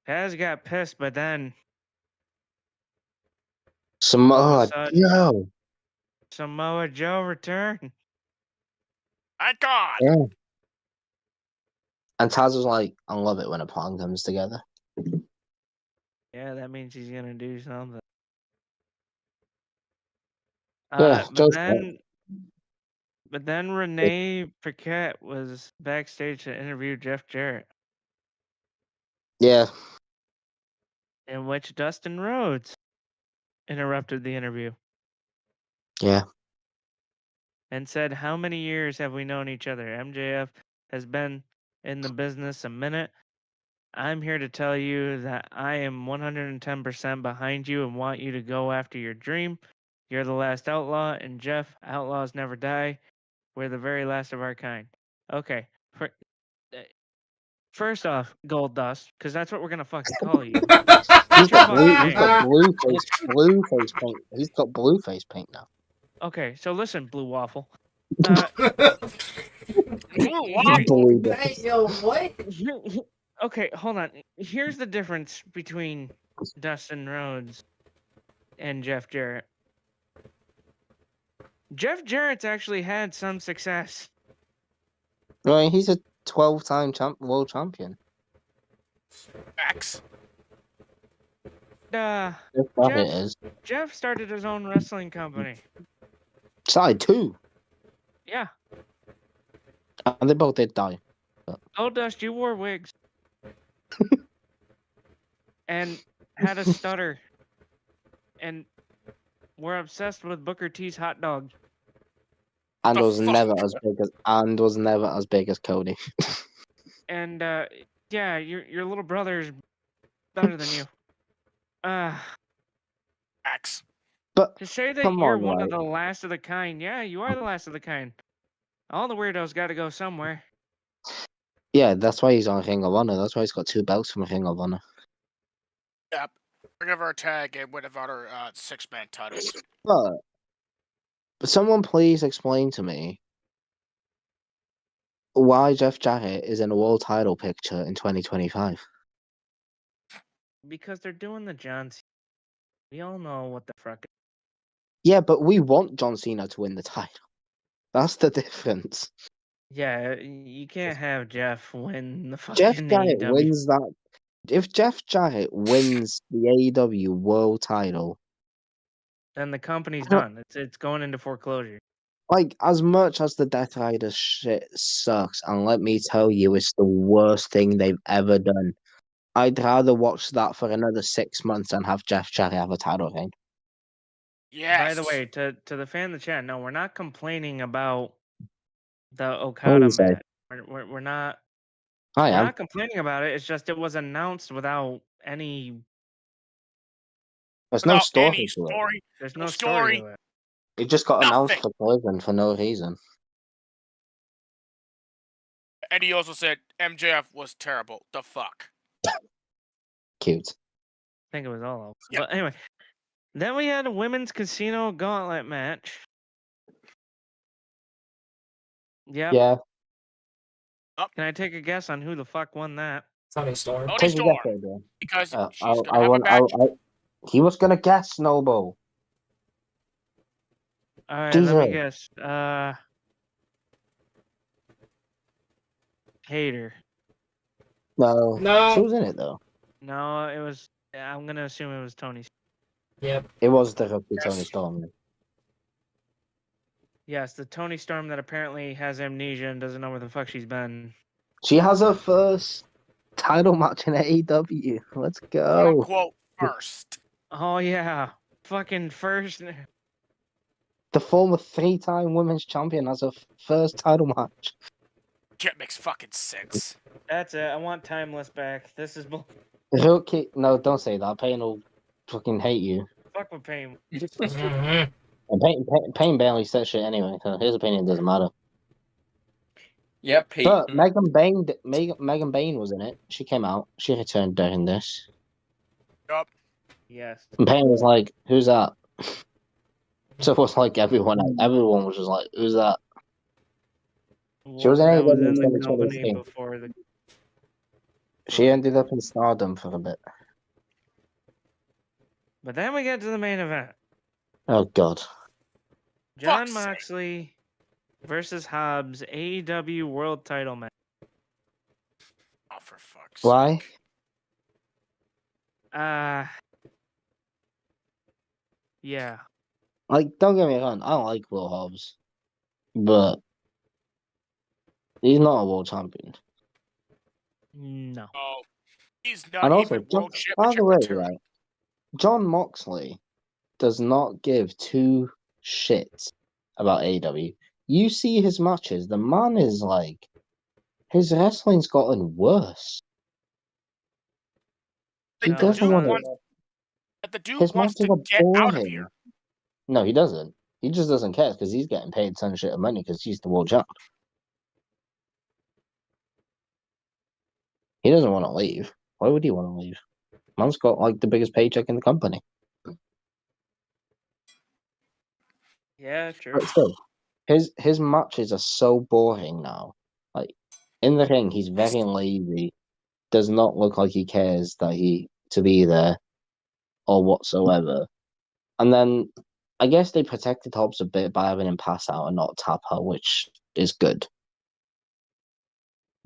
Taz got pissed, but then Samoa sudden- Joe. Samoa Joe returned. Thank God. Yeah. And Taz was like, "I love it when a plan comes together." Yeah, that means he's gonna do something. Yeah, but then Renee Paquette was backstage to interview Jeff Jarrett, Yeah, in which Dustin Rhodes interrupted the interview yeah. and said, "How many years have we known each other? MJF has been in the business a minute. I'm here to tell you that I am 110% behind you and want you to go after your dream. You're the last outlaw, and Jeff, outlaws never die. We're the very last of our kind." Okay. First off, Gold Dust, because that's what we're gonna fucking call you. He's got Okay. blue face paint. He's got blue face paint now. Okay, so listen, Blue Waffle. Blue Hey, yo, what? Okay, hold on. Here's the difference between Dustin Rhodes and Jeff Jarrett. Jeff Jarrett's actually had some success. Right, he's a 12-time world champion. X. Uh, Jeff Jarrett is. Jeff started his own wrestling company. Side 2. Yeah. And they both did die. Gold Dust, you wore wigs. And had a stutter. And were obsessed with Booker T's hot dog. And The was fuck? never as big as Cody. And yeah, your little brother's better than you. X. But To say that Come you're on, one right. of the last of the kind, yeah, you are the last of the kind. All the weirdos got to go somewhere. Yeah, that's why he's on Ring of Honor. That's why he's got 2 belts from Ring of Honor. Yep. Ring of Honor tag and one of our 6-man titles. But someone please explain to me why Jeff Jarrett is in a world title picture in 2025. Because they're doing the John Cena. We all know what the fuck. Yeah, but we want John Cena to win the title. That's the difference. Yeah, you can't have Jeff win the Jeff fucking Jarrett AEW. wins that. If Jeff Jarrett wins the AEW world title, Then the company's Huh. done. It's going into foreclosure. like, as much as the Death Rider shit sucks, and let me tell you, it's the worst thing they've ever done, I'd rather watch that for another 6 months and have Jeff Jarrett have a title reign. Yes. By the way, to the fan in the chat, no, we're not complaining about the Okada you say? match. We're not. I We're am. not complaining about it. It's just it was announced without any. There's no Without story any to it. story, There's no no story to story. it. It just got announced Nothing. for Collision for no reason. And he also said MJF was terrible. The fuck. Cute. I think it was all. Yep. But anyway, then we had a women's casino gauntlet match. Yep. Yeah. Can I take a guess on who the fuck won that? Tony Storm. Tony Take a Storm. guess, Adrian. Because she's I going to have a want. match. He was gonna guess Snowball. All right, Jesus. let me guess. Hater. No. No. She was in it though. No, it was. I'm gonna assume it was Tony. Yep. It was the rookie Yes. Tony Storm. Yes, the Tony Storm that apparently has amnesia and doesn't know where the fuck she's been. She has her first title match in AEW. Let's Quote go. unquote first. Oh yeah, fucking first. The former 3-time women's champion has her first title match. Shit makes fucking sense. That's it. I want Timeless back. This is Rookie. No, don't say that. Payne will fucking hate you. fuck with pain. Mhm. And Payne barely said shit anyway, so his opinion doesn't matter. Yep, But Peyton. Megan Bain was in it. She came out. She returned during this. Yup. Yes. And Payne was like, "Who's that?" So it was like everyone was just like, "Who's that?" She was in That was AEW in in the company 2023. before the. She ended up in Stardom for a bit. But then we get to the main event. Oh God. John Fuck's sake. Moxley versus Hobbs AEW World Title match. Oh, for fuck's Why? sake. Yeah. Like, don't get me wrong, I don't like Will Hobbs, but he's not a world champion. No. Oh, he's not And also, even world by the championship way, material. right, John Moxley does not give 2 shits about AEW. You see his matches, the man is like, his wrestling's gotten worse. He Like, the doesn't dude want wants, to. the dude His wants matches to are get out of boring. here. No, he doesn't. He just doesn't care because he's getting paid some shit of money because he's the world champ. He doesn't want to leave. Why would he want to leave? Man's got like the biggest paycheck in the company. Yeah, true. But still, his matches are so boring now. Like in the ring, he's very lazy. Does not look like he cares to be there or whatsoever. And then I guess they protected Hobbs a bit by having him pass out and not tap her, which is good.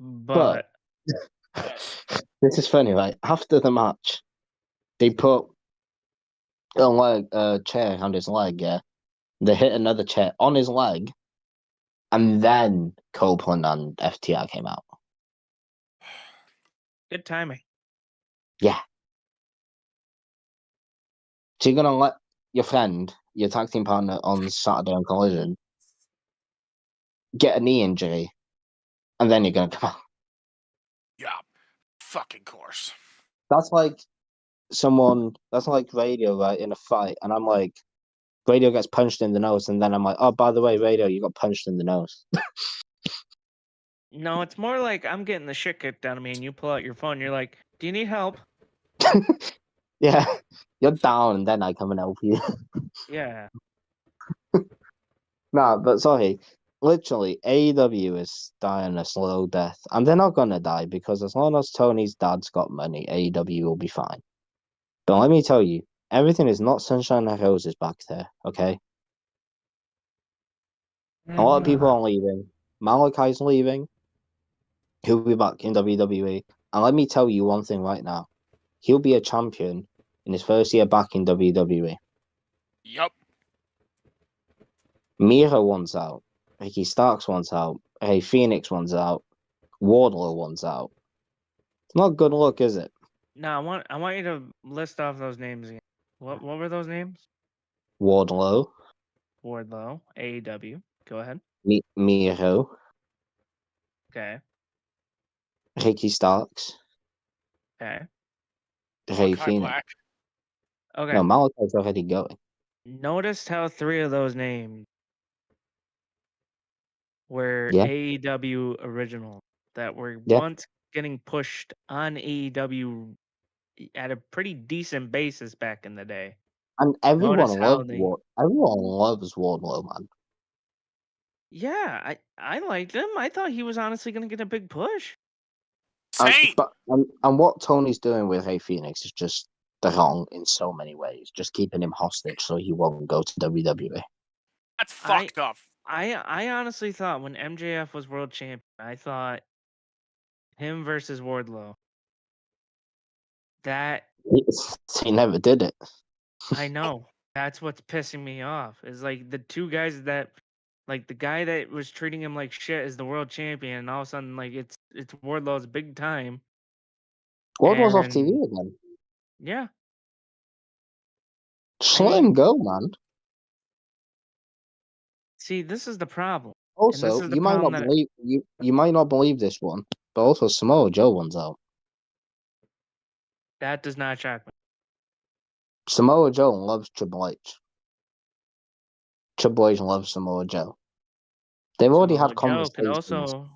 But Yes. This is funny, right? After the match, they put a chair on his leg, yeah. They hit another chair on his leg, and then Copeland and FTR came out. good timing. Yeah. So you're gonna let your friend, your tag team partner on Saturday on Collision, get a knee injury, and then you're gonna come out. Yeah. Fucking course. That's like Radio, right, in a fight, and I'm like, Radio gets punched in the nose, and then I'm like, oh, by the way, Radio, you got punched in the nose. No, it's more like I'm getting the shit kicked out of me, and you pull out your phone. You're like, "Do you need help?" Yeah, you're down, and then I come and help you. Yeah. Nah, but sorry. Literally, AEW is dying a slow death. And they're not gonna die because as long as Tony's dad's got money, AEW will be fine. But let me tell you, everything is not sunshine and roses back there, okay? A lot of people are leaving. Malachi's leaving. He'll be back in WWE. And let me tell you one thing right now. He'll be a champion in his first year back in WWE. Yup. Mira wants out. Ricky Starks wants out. Hey, Phoenix wants out. Wardlow wants out. It's not good luck, is it? No, I want you to list off those names again. What were those names? Wardlow, Wardlow, AEW. Go ahead. Miro, Okay. Ricky Starks, Okay. Ray Malachi Phoenix. Black. Okay. No, Malachi's already going. Noticed how 3 of those names were Yeah. AEW original that were Yeah. once getting pushed on AEW at a pretty decent basis back in the day. And everyone Notice how loves they Everyone loves Wardlow, man. Yeah, I liked him. I thought he was honestly going to get a big push. Same. And what Tony's doing with Ray Phoenix is just wrong in so many ways. Just keeping him hostage so he won't go to WWE. That's fucked up. I honestly thought when MJF was world champion, I thought him versus Wardlow. That He never did it. I know. That's what's pissing me off. Is like the two guys that like the guy that was treating him like shit is the world champion, and all of a sudden like it's Wardlow's big time. Wardlow's off And TV again. yeah. Just let him go, man. See, this is the problem. Also, is the you might not problem that believe you might not believe this one, but also Samoa Joe wants out. that does not shock me. Samoa Joe loves Triple H. Triple H loves Samoa Joe. They've already Samoa had Joe could conversations. also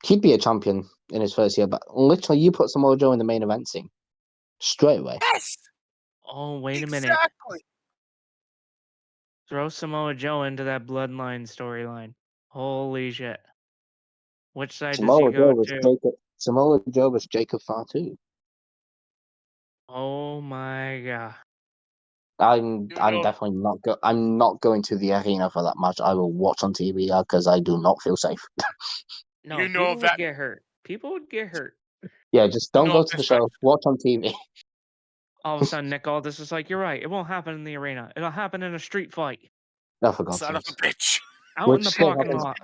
He'd be a champion in his first year, but literally, you put Samoa Joe in the main event scene straight away. Yes. Oh, wait a minute. Exactly. Throw Samoa Joe into that bloodline storyline. Holy shit. Which side does he Samoa go Joe was to? Jacob Fatu. Oh my god. I'm know- definitely not I'm not going to the arena for that match. I will watch on TV because I do not feel safe. No, You know people would that- get hurt. People would get hurt. Yeah, just don't No go to the show. disrespect. Watch on TV. All of a sudden, Nick Aldis is like, "You're right. It won't happen in the arena. It'll happen in a street fight, No, for God's Son of a sake. bitch. out in the still parking happens. lot."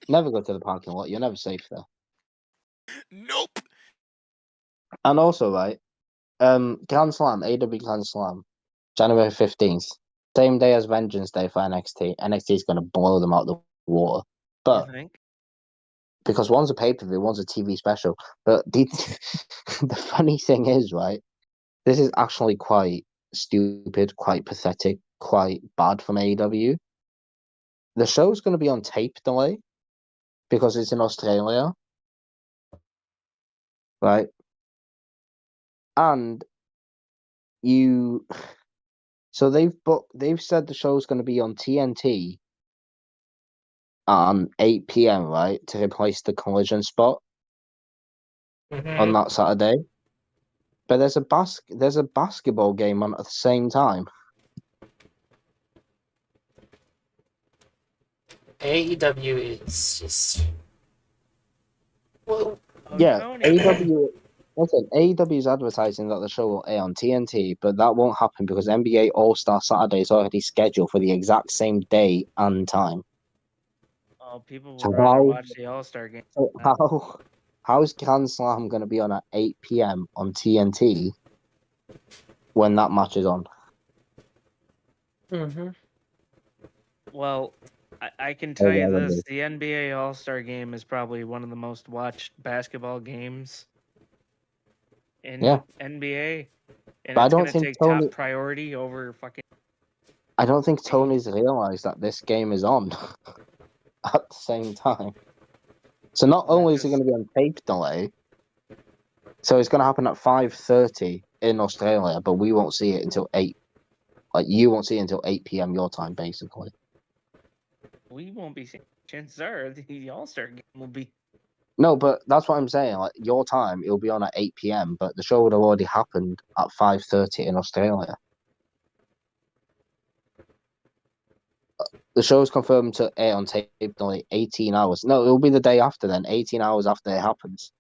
Never go to the parking lot. You're never safe there. Nope. And also, right, Grand Slam, AEW Grand Slam, January 15th, same day as Vengeance Day for NXT. NXT is going to blow them out the water. You But think? because one's a pay-per-view, one's a TV special. But the funny thing is, right, this is actually quite stupid, quite pathetic, quite bad from AEW. The show's going to be on tape delay because it's in Australia, right? And so they've said the show's going to be on TNT at 8 p.m. right to replace the Collision spot on that Saturday. But there's a basketball game on at the same time. AEW is just. Well, Yeah, Tony. AEW. Listen, AEW is advertising that the show will air on TNT, but that won't happen because NBA All-Star Saturday is already scheduled for the exact same day and time. Oh, people would So rather watch the All-Star game. So how's Grand Slam going to be on at 8 p.m. on TNT when that match is on? Mm-hmm. Well, I can tell you yeah, this: the NBA All-Star game is probably one of the most watched basketball games in Yeah. NBA, and But I it's don't gonna think take Tony- top priority over fucking. I don't think Tony's realised that this game is on. at the same time. So not only is it going to be on tape delay, so it's going to happen at 5:30 in Australia, but we won't see it until 8. Like, you won't see it until 8 p.m. your time, basically. We won't be seeing. Chances are the All-Star game will be. No, but that's what I'm saying. Like, your time, it'll be on at 8 p.m., but the show would have already happened at 5:30 in Australia. The show's confirmed to air on tape only 18 hours. No, it'll be the day after then, 18 hours after it happens.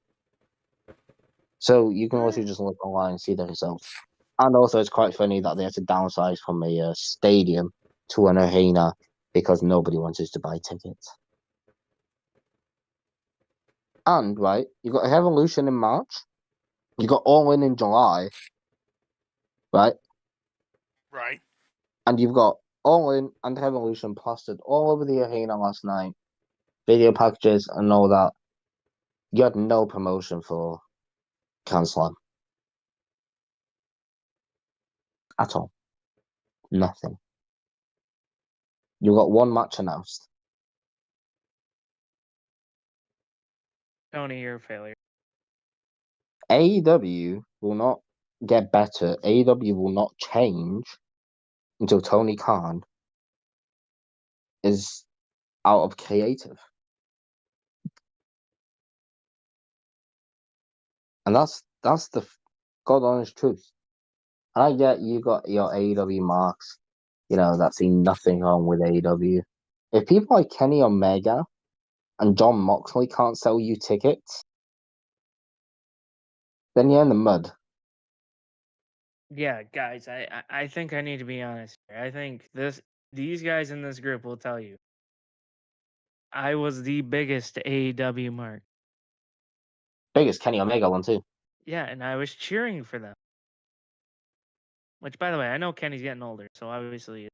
So you can also just look online and see the results. And also, it's quite funny that they had to downsize from a stadium to an arena because nobody wanted to buy tickets. And, right, you've got Evolution in March. You got All In July. Right? Right. And you've got All In and Evolution plastered all over the arena last night. Video packages and all that. You had no promotion for Grand Slam. At all. Nothing. You got one match announced. Tony, you're a failure. AEW will not get better. AEW will not change until Tony Khan is out of creative. And that's the God honest truth. And I get you got your AEW marks, that see nothing wrong with AEW. If people like Kenny Omega and John Moxley can't sell you tickets, then you're in the mud. Yeah, guys, I think I need to be honest here. I think these guys in this group will tell you I was the biggest AEW mark. Biggest Kenny Omega one too. Yeah, and I was cheering for them. Which, by the way, I know Kenny's getting older, so obviously,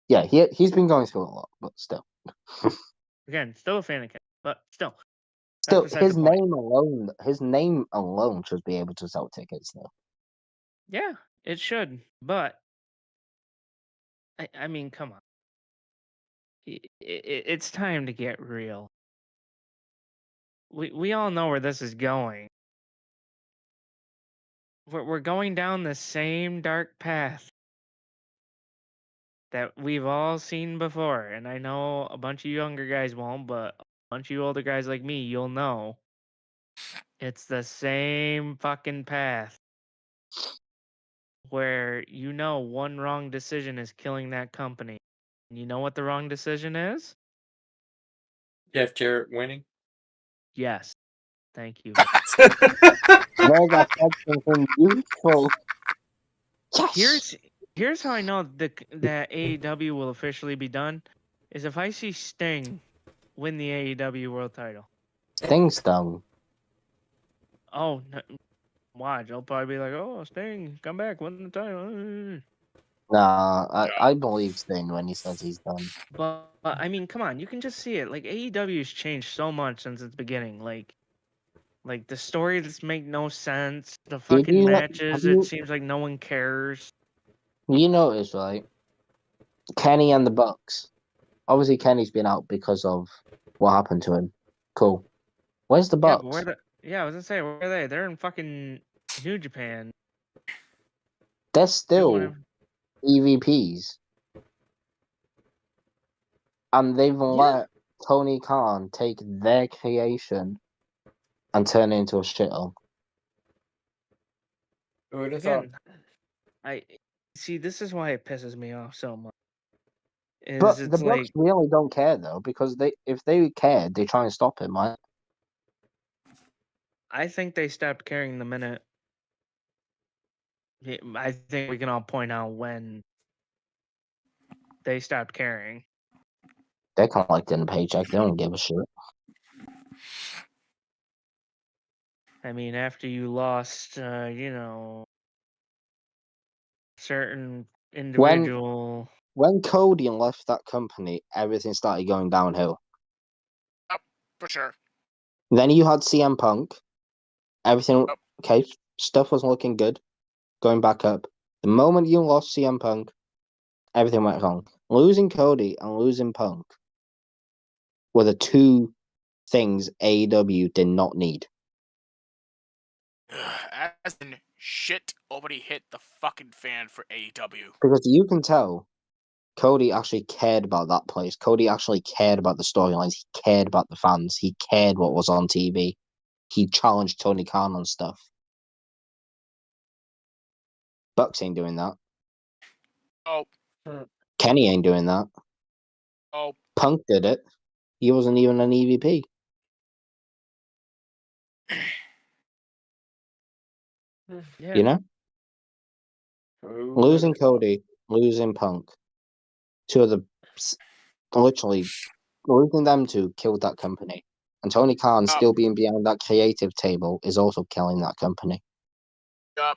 Yeah, he's been going through a lot, but still. again, still a fan of Kenny, but still. Still, That's beside the point. his name alone should be able to sell tickets though. Yeah, it should, but I mean, come on. It's time to get real. We all know where this is going. We're going down the same dark path that we've all seen before, and I know a bunch of younger guys won't, but a bunch of you older guys like me, you'll know. It's the same fucking path where one wrong decision is killing that company. And you know what the wrong decision is? Jeff Jarrett winning. Yes. Thank you. Where's that something useful? Yes. Here's how I know that AEW will officially be done is if I see Sting win the AEW World Title. Sting's done. Oh, watch! I'll probably be like, "Oh, Sting, come back, win the title." Nah, I believe Sting when he says he's done. But I mean, come on, you can just see it. Like AEW's changed so much since its beginning. Like the stories make no sense. The fucking matches, it seems like no one cares. You notice, right? Kenny and the Bucks. Obviously, Kenny's been out because of what happened to him. Cool. Where's the Bucks? I was gonna say, where are they? They're in fucking New Japan. They're still EVPs. And they've let Tony Khan take their creation and turn it into a shithole. Again, I see. This is why it pisses me off so much. But the Bucks really don't care though, because if they cared, they try and stop him, right? I think they stopped caring the minute. I think we can all point out when they stopped caring. They're collecting a paycheck. They don't give a shit. I mean, after you lost, certain individual. When Cody left that company, everything started going downhill. Yep, for sure. Then you had CM Punk. Everything, okay, stuff was looking good, going back up. The moment you lost CM Punk, everything went wrong. Losing Cody and losing Punk were the two things AEW did not need. As in, shit already hit the fucking fan for AEW. Because you can tell Cody actually cared about that place. Cody actually cared about the storylines. He cared about the fans. He cared what was on TV. He challenged Tony Khan on stuff. Bucks ain't doing that. Oh, Kenny ain't doing that. oh, Punk did it. He wasn't even an EVP. Yeah. You know? Losing Cody, losing Punk. Two of the... Literally, losing them two killed that company. And Tony Khan still being behind that creative table is also killing that company.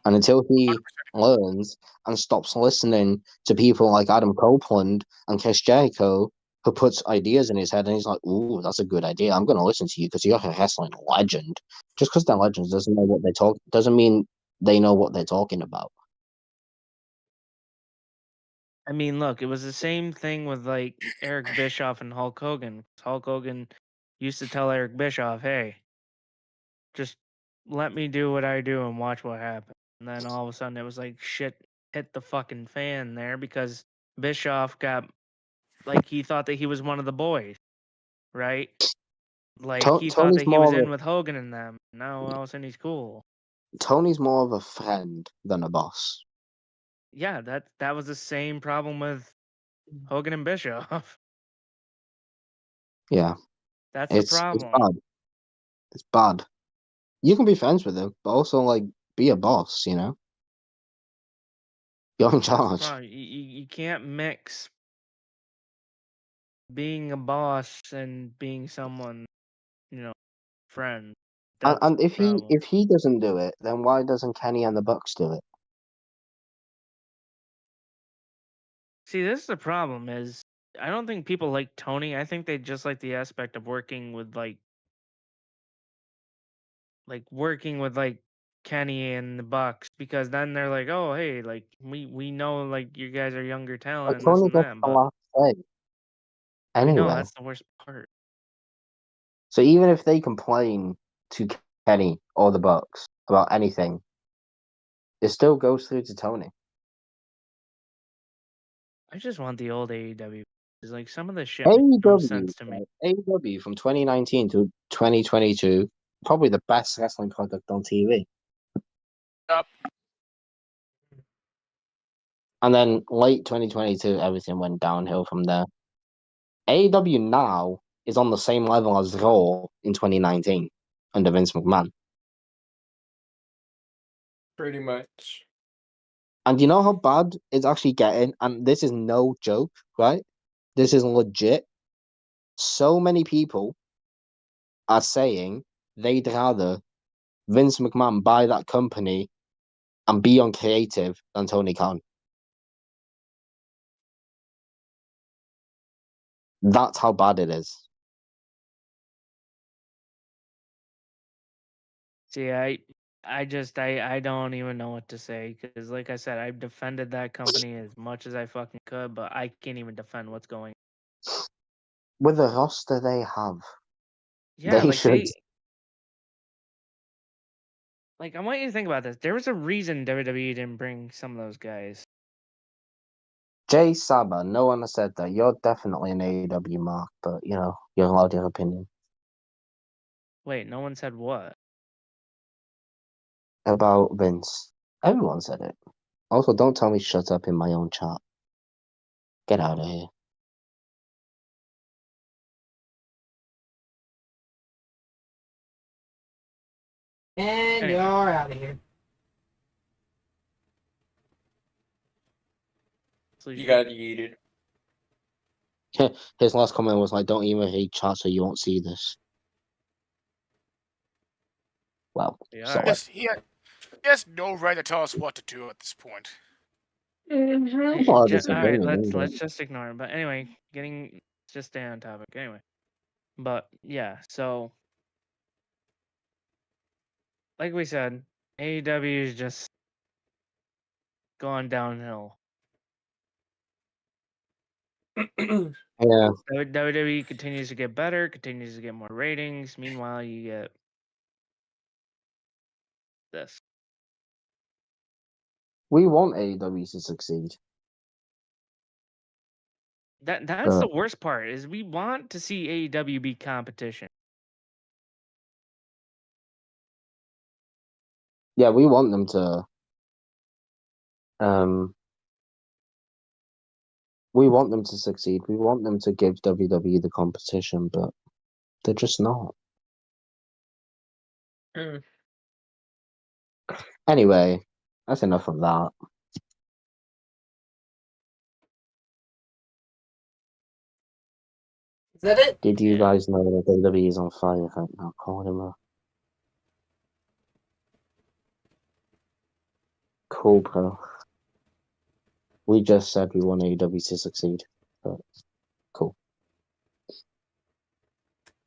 And until he 100%. learns and stops listening to people like Adam Copeland and Chris Jericho, who puts ideas in his head and he's like, "Ooh, that's a good idea. I'm going to listen to you because you're a wrestling legend." Just because they're legends doesn't mean they know what they're talking about. I mean, look, it was the same thing with like Eric Bischoff and Hulk Hogan. Hulk Hogan used to tell Eric Bischoff, "Hey, just let me do what I do and watch what happens." And then all of a sudden, it was like shit hit the fucking fan there because Bischoff got like he thought that he was one of the boys, right? Like he thought Tony's that he was more in of with Hogan and them. Now all of a sudden he's cool. Tony's more of a friend than a boss. Yeah, that was the same problem with Hogan and Bischoff. Yeah, That's the it's problem. bad. It's bad. You can be friends with him, but also like be a boss. You know, you're in That's the charge. problem. You can't mix being a boss and being someone, friend. That's And the problem. if he doesn't do it, then why doesn't Kenny and the Bucks do it? See, this is the problem is I don't think people like Tony. I think they just like the aspect of working with working with Kenny and the Bucks because then they're like, oh hey, like we know like you guys are younger talent But and this Tony and gets that, the but last say I know anyway. that's the worst part. So even if they complain to Kenny or the Bucks about anything, it still goes through to Tony. I just want the old AEW. It's like some of the shit makes no sense to me. AEW from 2019 to 2022, probably the best wrestling product on TV. Yep. And then late 2022, everything went downhill from there. AEW now is on the same level as Raw in 2019 under Vince McMahon. Pretty much. And you know how bad it's actually getting? And this is no joke, right? This is legit. So many people are saying they'd rather Vince McMahon buy that company and be on creative than Tony Khan. That's how bad it is. See, I don't even know what to say because, like I said, I've defended that company as much as I fucking could, but I can't even defend what's going. With the roster they have, Yeah, they like should. I want you to think about this. There was a reason WWE didn't bring some of those guys. Jay Saba, no one has said that. You're definitely an AEW mark, but you know, you're allowed your opinion. Wait, no one said what? About Vince. Everyone said it. Also, don't tell me shut up in my own chat. Get out of here. And Anyway. you're out of here. You got yeeted. His last comment was like, "Don't even read chat so you won't see this." Well, Yeah, so alright. He has no right to tell us what to do at this point. well, this All right, opinion, let's just ignore it. But anyway, just stay on topic. Anyway, but yeah, so like we said, AEW is just gone downhill. Yeah. WWE continues to get better, continues to get more ratings. Meanwhile, you get this. We want AEW to succeed. That's the worst part is we want to see AEW be competition. Yeah, we want them to. We want them to succeed. We want them to give WWE the competition, but they're just not. Anyway, that's enough of that. Is that it? Did you guys know that WWE is on fire right now? Calling him a cool pro. We just said we want AEW to succeed, but cool.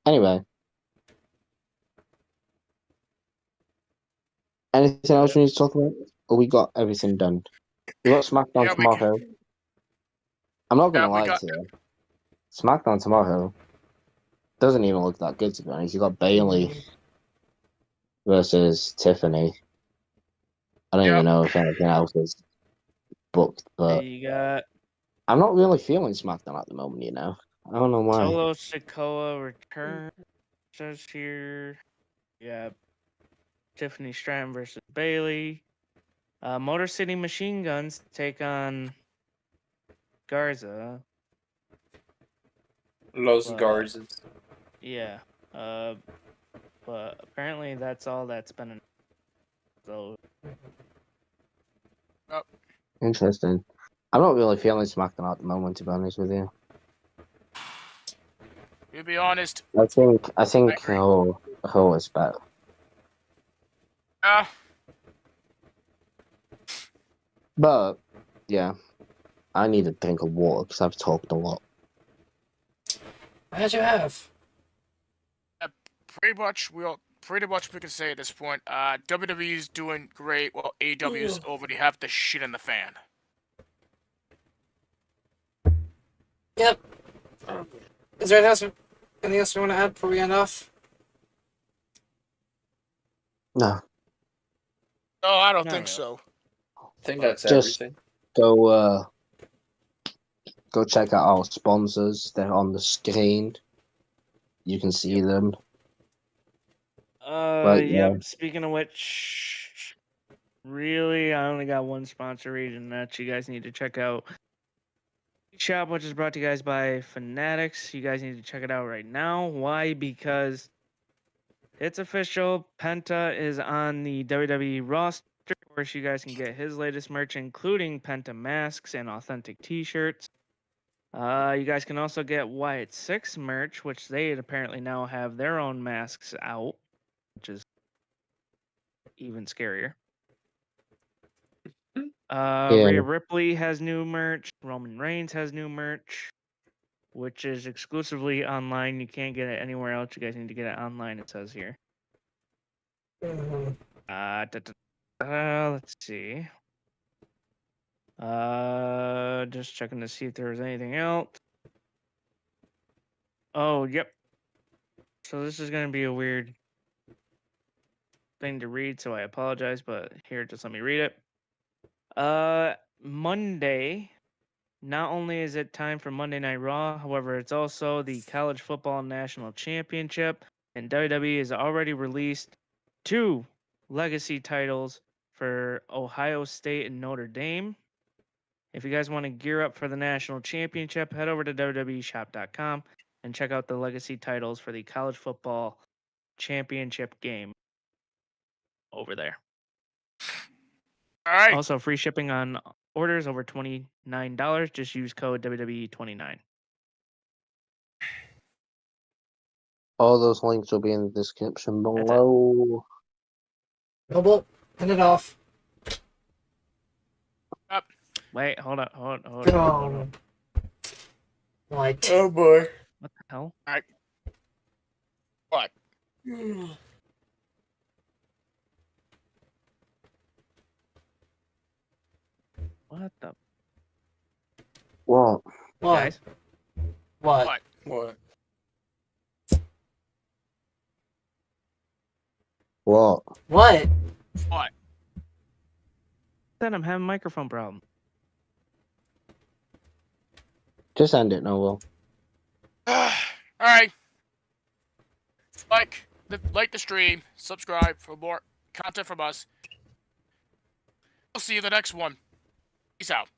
Anyway, anything else we need to talk about? Or we got everything done? We got SmackDown Yeah, tomorrow. I'm not gonna Yeah, we lie got- to you. SmackDown tomorrow doesn't even look that good, to be honest. You got Bailey versus Tiffany. I don't even know if anything else is booked, but You got I'm not really feeling SmackDown at the moment, you know? I don't know why. Solo Sikoa return says here. Yeah, Tiffany Stratton versus Bailey. Motor City Machine Guns take on Garza. Los But, Garzas. Yeah. But apparently that's all that's been. So Interesting. I'm not really feeling SmackDown at the moment, to be honest with you. To be honest, I think agree. Raw is better. But yeah, I need a drink of water because I've talked a lot. As you have. pretty much we can say at this point, WWE's doing great while AEW's already have the shit in the fan. Yep. Is there anything else you want to add before we end off? No, No, I don't Not think really. so. I think that's Just- everything. go check out our sponsors. They're on the screen. You can see them. But, yep. yeah. Speaking of which, really, I only got one sponsor read, and that you guys need to check out. Shop, which is brought to you guys by Fanatics. You guys need to check it out right now. Why? Because it's official. Penta is on the WWE roster. Of course, you guys can get his latest merch, including Penta masks and authentic T-shirts. You guys can also get Wyatt 6 merch, which they apparently now have their own masks out, which is even scarier. Rhea Ripley has new merch. Roman Reigns has new merch, which is exclusively online. You can't get it anywhere else. You guys need to get it online, it says here. Let's see. Just checking to see if there's anything else. Oh, yep. So this is going to be a weird thing to read, so I apologize, but here, just let me read it. Monday, not only is it time for Monday Night Raw, however, it's also the College Football National Championship, and WWE has already released 2 legacy titles for Ohio State and Notre Dame. If you guys want to gear up for the national championship, head over to WWEshop.com and check out the legacy titles for the college football championship game over there. All right. Also, free shipping on orders over $29. Just use code WWE29. All those links will be in the description That's it. below. Noble, end it off. Wait, hold on. Go. What? Oh boy. What the hell? What? What the What? What? guys? What? What? What? What? What? Then I'm having a microphone problem. Just end it, Noel. All right. Like the stream, subscribe for more content from us. We'll see you in the next one. Peace out.